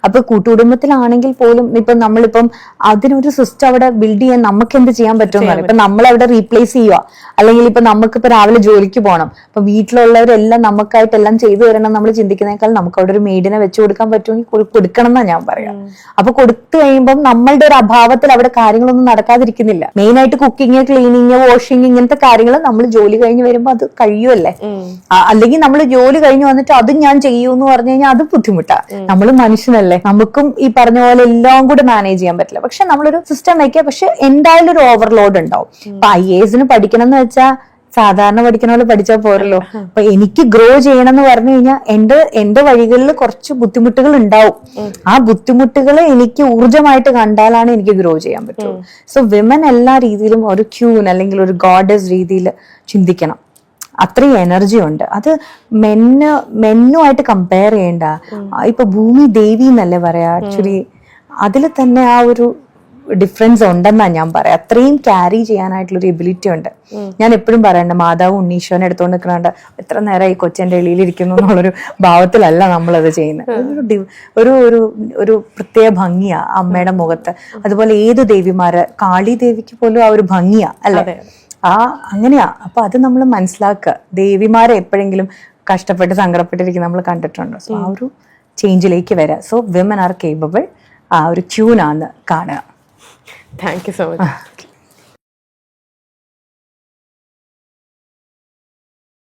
അപ്പൊ കൂട്ടുകുടുംബത്തിലാണെങ്കിൽ പോലും ഇപ്പൊ നമ്മളിപ്പം അതിനൊരു സിസ്റ്റം അവിടെ ബിൽഡ് ചെയ്യാൻ നമുക്ക് എന്ത് ചെയ്യാൻ പറ്റുമെന്നാണ്. ഇപ്പൊ നമ്മളവിടെ റീപ്ലേസ് ചെയ്യുക, അല്ലെങ്കിൽ ഇപ്പൊ നമുക്കിപ്പോ രാവിലെ ജോലിക്ക് പോകണം, അപ്പൊ വീട്ടിലുള്ളവരെല്ലാം നമുക്കായിട്ടെല്ലാം ചെയ്തു തരണം നമ്മൾ ചിന്തിക്കുന്നേക്കാൾ നമുക്ക് അവിടെ ഒരു മെയ്ഡിനെ വെച്ച് കൊടുക്കാൻ പറ്റുമെങ്കിൽ കൊടുക്കണം എന്നാ ഞാൻ പറയാം. അപ്പൊ കൊടുത്തു കഴിയുമ്പോൾ നമ്മളുടെ ഒരു അഭാവത്തിൽ അവിടെ കാര്യങ്ങളൊന്നും നടക്കാതിരിക്കുന്നില്ല. മെയിൻ ആയിട്ട് കുക്കിങ്, ക്ലീനിങ്, വാഷിങ് ഇങ്ങനത്തെ കാര്യങ്ങൾ നമ്മൾ ജോലി കഴിഞ്ഞ് വരുമ്പോ അത് കഴിയുമല്ലേ. അല്ലെങ്കിൽ നമ്മൾ ജോലി കഴിഞ്ഞ് വന്നിട്ട് അതും ഞാൻ ചെയ്യൂന്ന് പറഞ്ഞു കഴിഞ്ഞാൽ അത് ബുദ്ധിമുട്ടാണ്. നമ്മൾ മനുഷ്യനല്ലേ, നമുക്കും ഈ പറഞ്ഞ പോലെ എല്ലാം കൂടെ മാനേജ് ചെയ്യാൻ പറ്റില്ല. പക്ഷെ നമ്മളൊരു സിസ്റ്റം വയ്ക്കുക. പക്ഷെ എന്തായാലും ഒരു ഓവർലോഡ് ഉണ്ടാവും. ഇപ്പൊ IAS പഠിക്കണം എന്ന് വെച്ചാൽ സാധാരണ പഠിക്കണ പോലെ പഠിച്ചാൽ പോരല്ലോ. അപ്പൊ എനിക്ക് ഗ്രോ ചെയ്യണം എന്ന് പറഞ്ഞു കഴിഞ്ഞാൽ എന്റെ വഴികളിൽ കുറച്ച് ബുദ്ധിമുട്ടുകൾ ഉണ്ടാവും. ആ ബുദ്ധിമുട്ടുകളെ എനിക്ക് ഊർജ്ജമായിട്ട് കണ്ടാലാണ് എനിക്ക് ഗ്രോ ചെയ്യാൻ പറ്റുള്ളൂ. സോ വിമൻ എല്ലാ രീതിയിലും ഒരു ക്യൂൻ അല്ലെങ്കിൽ ഒരു രീതിയിൽ ചിന്തിക്കണം. അത്രയും എനർജി ഉണ്ട്. അത് മെന്നുമായിട്ട് കമ്പയർ ചെയ്യണ്ട. ഇപ്പൊ ഭൂമി ദേവി എന്നല്ലേ പറയാ. ആക്ച്വലി അതിൽ തന്നെ ആ ഒരു ഡിഫറൻസ് ഉണ്ടെന്നാ ഞാൻ പറയാം. അത്രയും ക്യാരി ചെയ്യാനായിട്ടുള്ള ഒരു എബിലിറ്റി ഉണ്ട്. ഞാൻ എപ്പോഴും പറയണ്ട, മാതാവ് ഉണ്ണീശ്വരനെ എടുത്തോണ്ട് നിൽക്കണ എത്ര നേരം ഈ കൊച്ചെന്റെ എളിയിലിരിക്കുന്നു എന്നുള്ളൊരു ഭാവത്തിലല്ല നമ്മളത് ചെയ്യുന്നത്. ഒരു പ്രത്യേക ഭംഗിയാ അമ്മയുടെ മുഖത്ത്. അതുപോലെ ഏത് ദേവിമാര്, കാളി ദേവിക്ക് പോലും ആ ഒരു ഭംഗിയാ അല്ലെ. അങ്ങനെയാ. അപ്പൊ അത് നമ്മൾ മനസ്സിലാക്കുക. ദേവിമാരെ എപ്പോഴെങ്കിലും കഷ്ടപ്പെട്ട് സങ്കടപ്പെട്ടിരിക്കും നമ്മൾ കണ്ടിട്ടുണ്ടോ? സോ ആ ഒരു ചേഞ്ചിലേക്ക് വരാം. So women are capable. ആ ഒരു ക്യൂനാന്ന് കാണുക. Thank you so much.